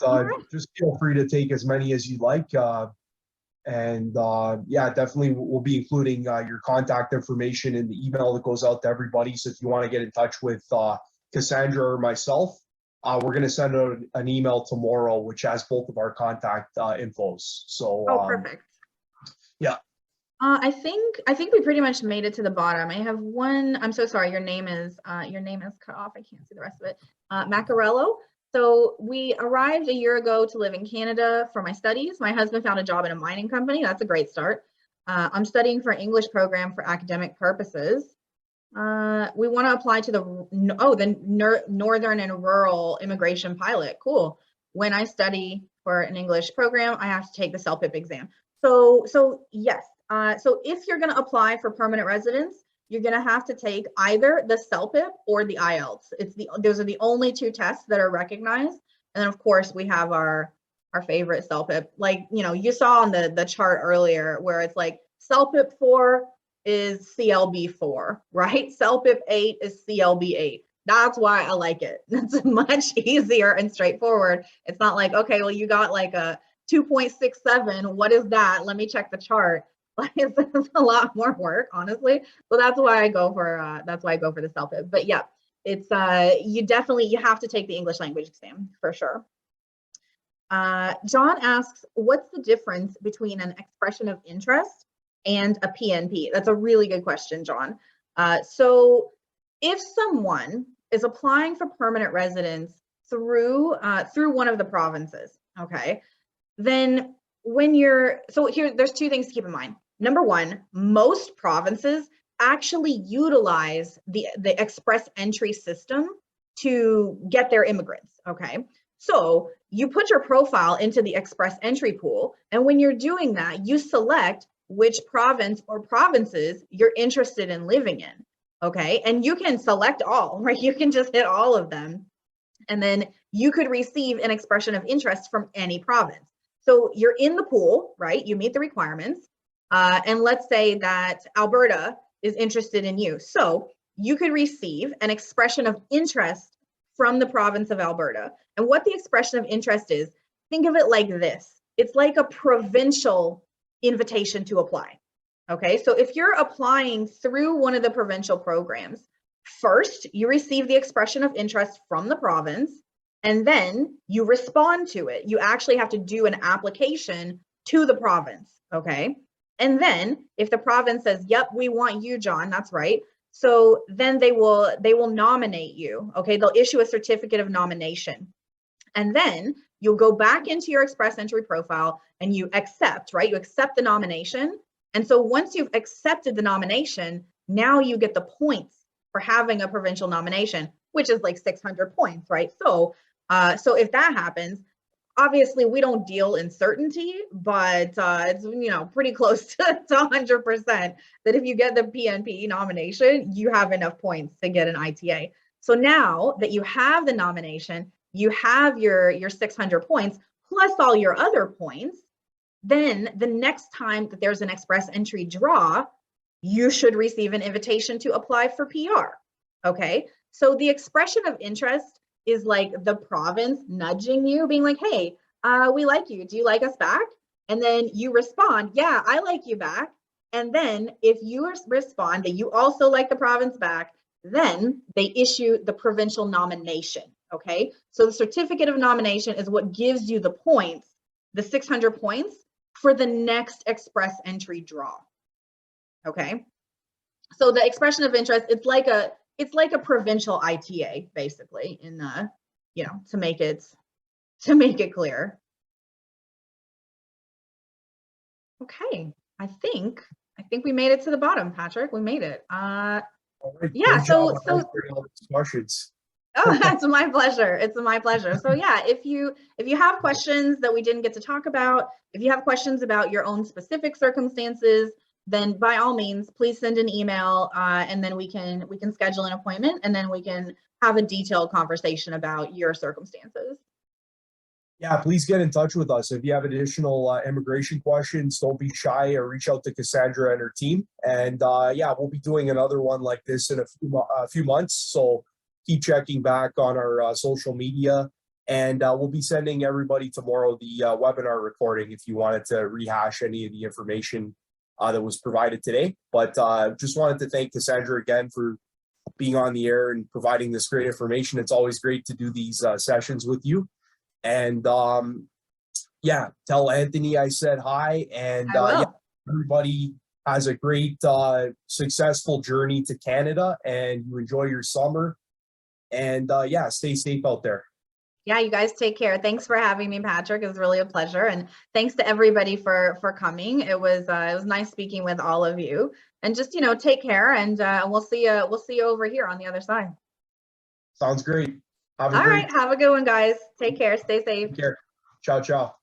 All right. Just feel free to take as many as you like. And yeah, definitely we'll be including your contact information in the email that goes out to everybody. So if you want to get in touch with Cassandra or myself, we're going to send out an email tomorrow, which has both of our contact infos. So Perfect. Yeah. I think we pretty much made it to the bottom. I have one. I'm so sorry. Your name is cut off. I can't see the rest of it. Macarello. So we arrived a year ago to live in Canada for my studies. My husband found a job in a mining company. That's a great start. I'm studying for an English program for academic purposes. We want to apply to the Northern and Rural Immigration Pilot. Cool. When I study for an English program, I have to take the CELPIP exam. So yes. So if you're going to apply for permanent residence, you're going to have to take either the CELPIP or the IELTS. Those are the only two tests that are recognized. And then of course we have our favorite CELPIP. Like, you saw on the chart earlier where it's like CELPIP 4 is CLB 4, right? CELPIP 8 is CLB 8. That's why I like it. It's much easier and straightforward. It's not like, okay, well, you got like a 2.67. What is that? Let me check the chart. Like, it's a lot more work, honestly. So that's why I go for the CELPIP. But yeah, it's you have to take the English language exam for sure. John asks, what's the difference between an expression of interest and a PNP? That's a really good question, John. So if someone is applying for permanent residence through one of the provinces, okay, then there's two things to keep in mind. Number one, most provinces actually utilize the express entry system to get their immigrants, okay? So you put your profile into the express entry pool, and when you're doing that, you select which province or provinces you're interested in living in, okay? And you can select all, right? You can just hit all of them, and then you could receive an expression of interest from any province. So you're in the pool, right? You meet the requirements. And let's say that Alberta is interested in you. So you could receive an expression of interest from the province of Alberta. And what the expression of interest is, think of it like this. It's like a provincial invitation to apply. Okay, so if you're applying through one of the provincial programs, first you receive the expression of interest from the province, and then you respond to it. You actually have to do an application to the province, okay? And then if the province says, yep, we want you, John, that's right. So then they will nominate you, okay? They'll issue a certificate of nomination. And then you'll go back into your express entry profile and you accept, right? You accept the nomination. And so once you've accepted the nomination, now you get the points for having a provincial nomination, which is like 600 points, right? So if that happens, obviously we don't deal in certainty, but it's pretty close to 100% that if you get the PNP nomination, you have enough points to get an ITA. So now that you have the nomination, you have your 600 points plus all your other points, then the next time that there's an express entry draw, you should receive an invitation to apply for PR. Okay, so the expression of interest is like the province nudging you, being like, hey, we like you. Do you like us back? And then you respond, yeah, I like you back. And then if you respond that you also like the province back, then they issue the provincial nomination. Okay, so the certificate of nomination is what gives you the points, the 600 points for the next express entry draw. Okay, so the expression of interest, it's like it's like a provincial ITA basically in the, you know, to make it clear. Okay, I think we made it to the bottom, Patrick. We made it. All right, Yeah, great job so on answering all these questions. oh, that's my pleasure. It's my pleasure. So yeah, if you have questions that we didn't get to talk about, if you have questions about your own specific circumstances, then by all means, please send an email, and then we can schedule an appointment, and then we can have a detailed conversation about your circumstances. Yeah, please get in touch with us if you have additional immigration questions. Don't be shy or reach out to Cassandra and her team. And yeah, we'll be doing another one like this in a few months. So keep checking back on our social media, and we'll be sending everybody tomorrow the webinar recording if you wanted to rehash any of the information that was provided today. But just wanted to thank Cassandra again for being on the air and providing this great information. It's always great to do these sessions with you. And yeah, tell Anthony I said hi, and I will. yeah, everybody has a great successful journey to Canada, and you enjoy your summer, and yeah, stay safe out there. Yeah, you guys take care. Thanks for having me, Patrick. It was really a pleasure, and thanks to everybody for coming. It was nice speaking with all of you. And just, you know, take care, and we'll see you over here on the other side. Sounds great. All right, have a good one, guys. Take care. Stay safe. Take care. Ciao, ciao.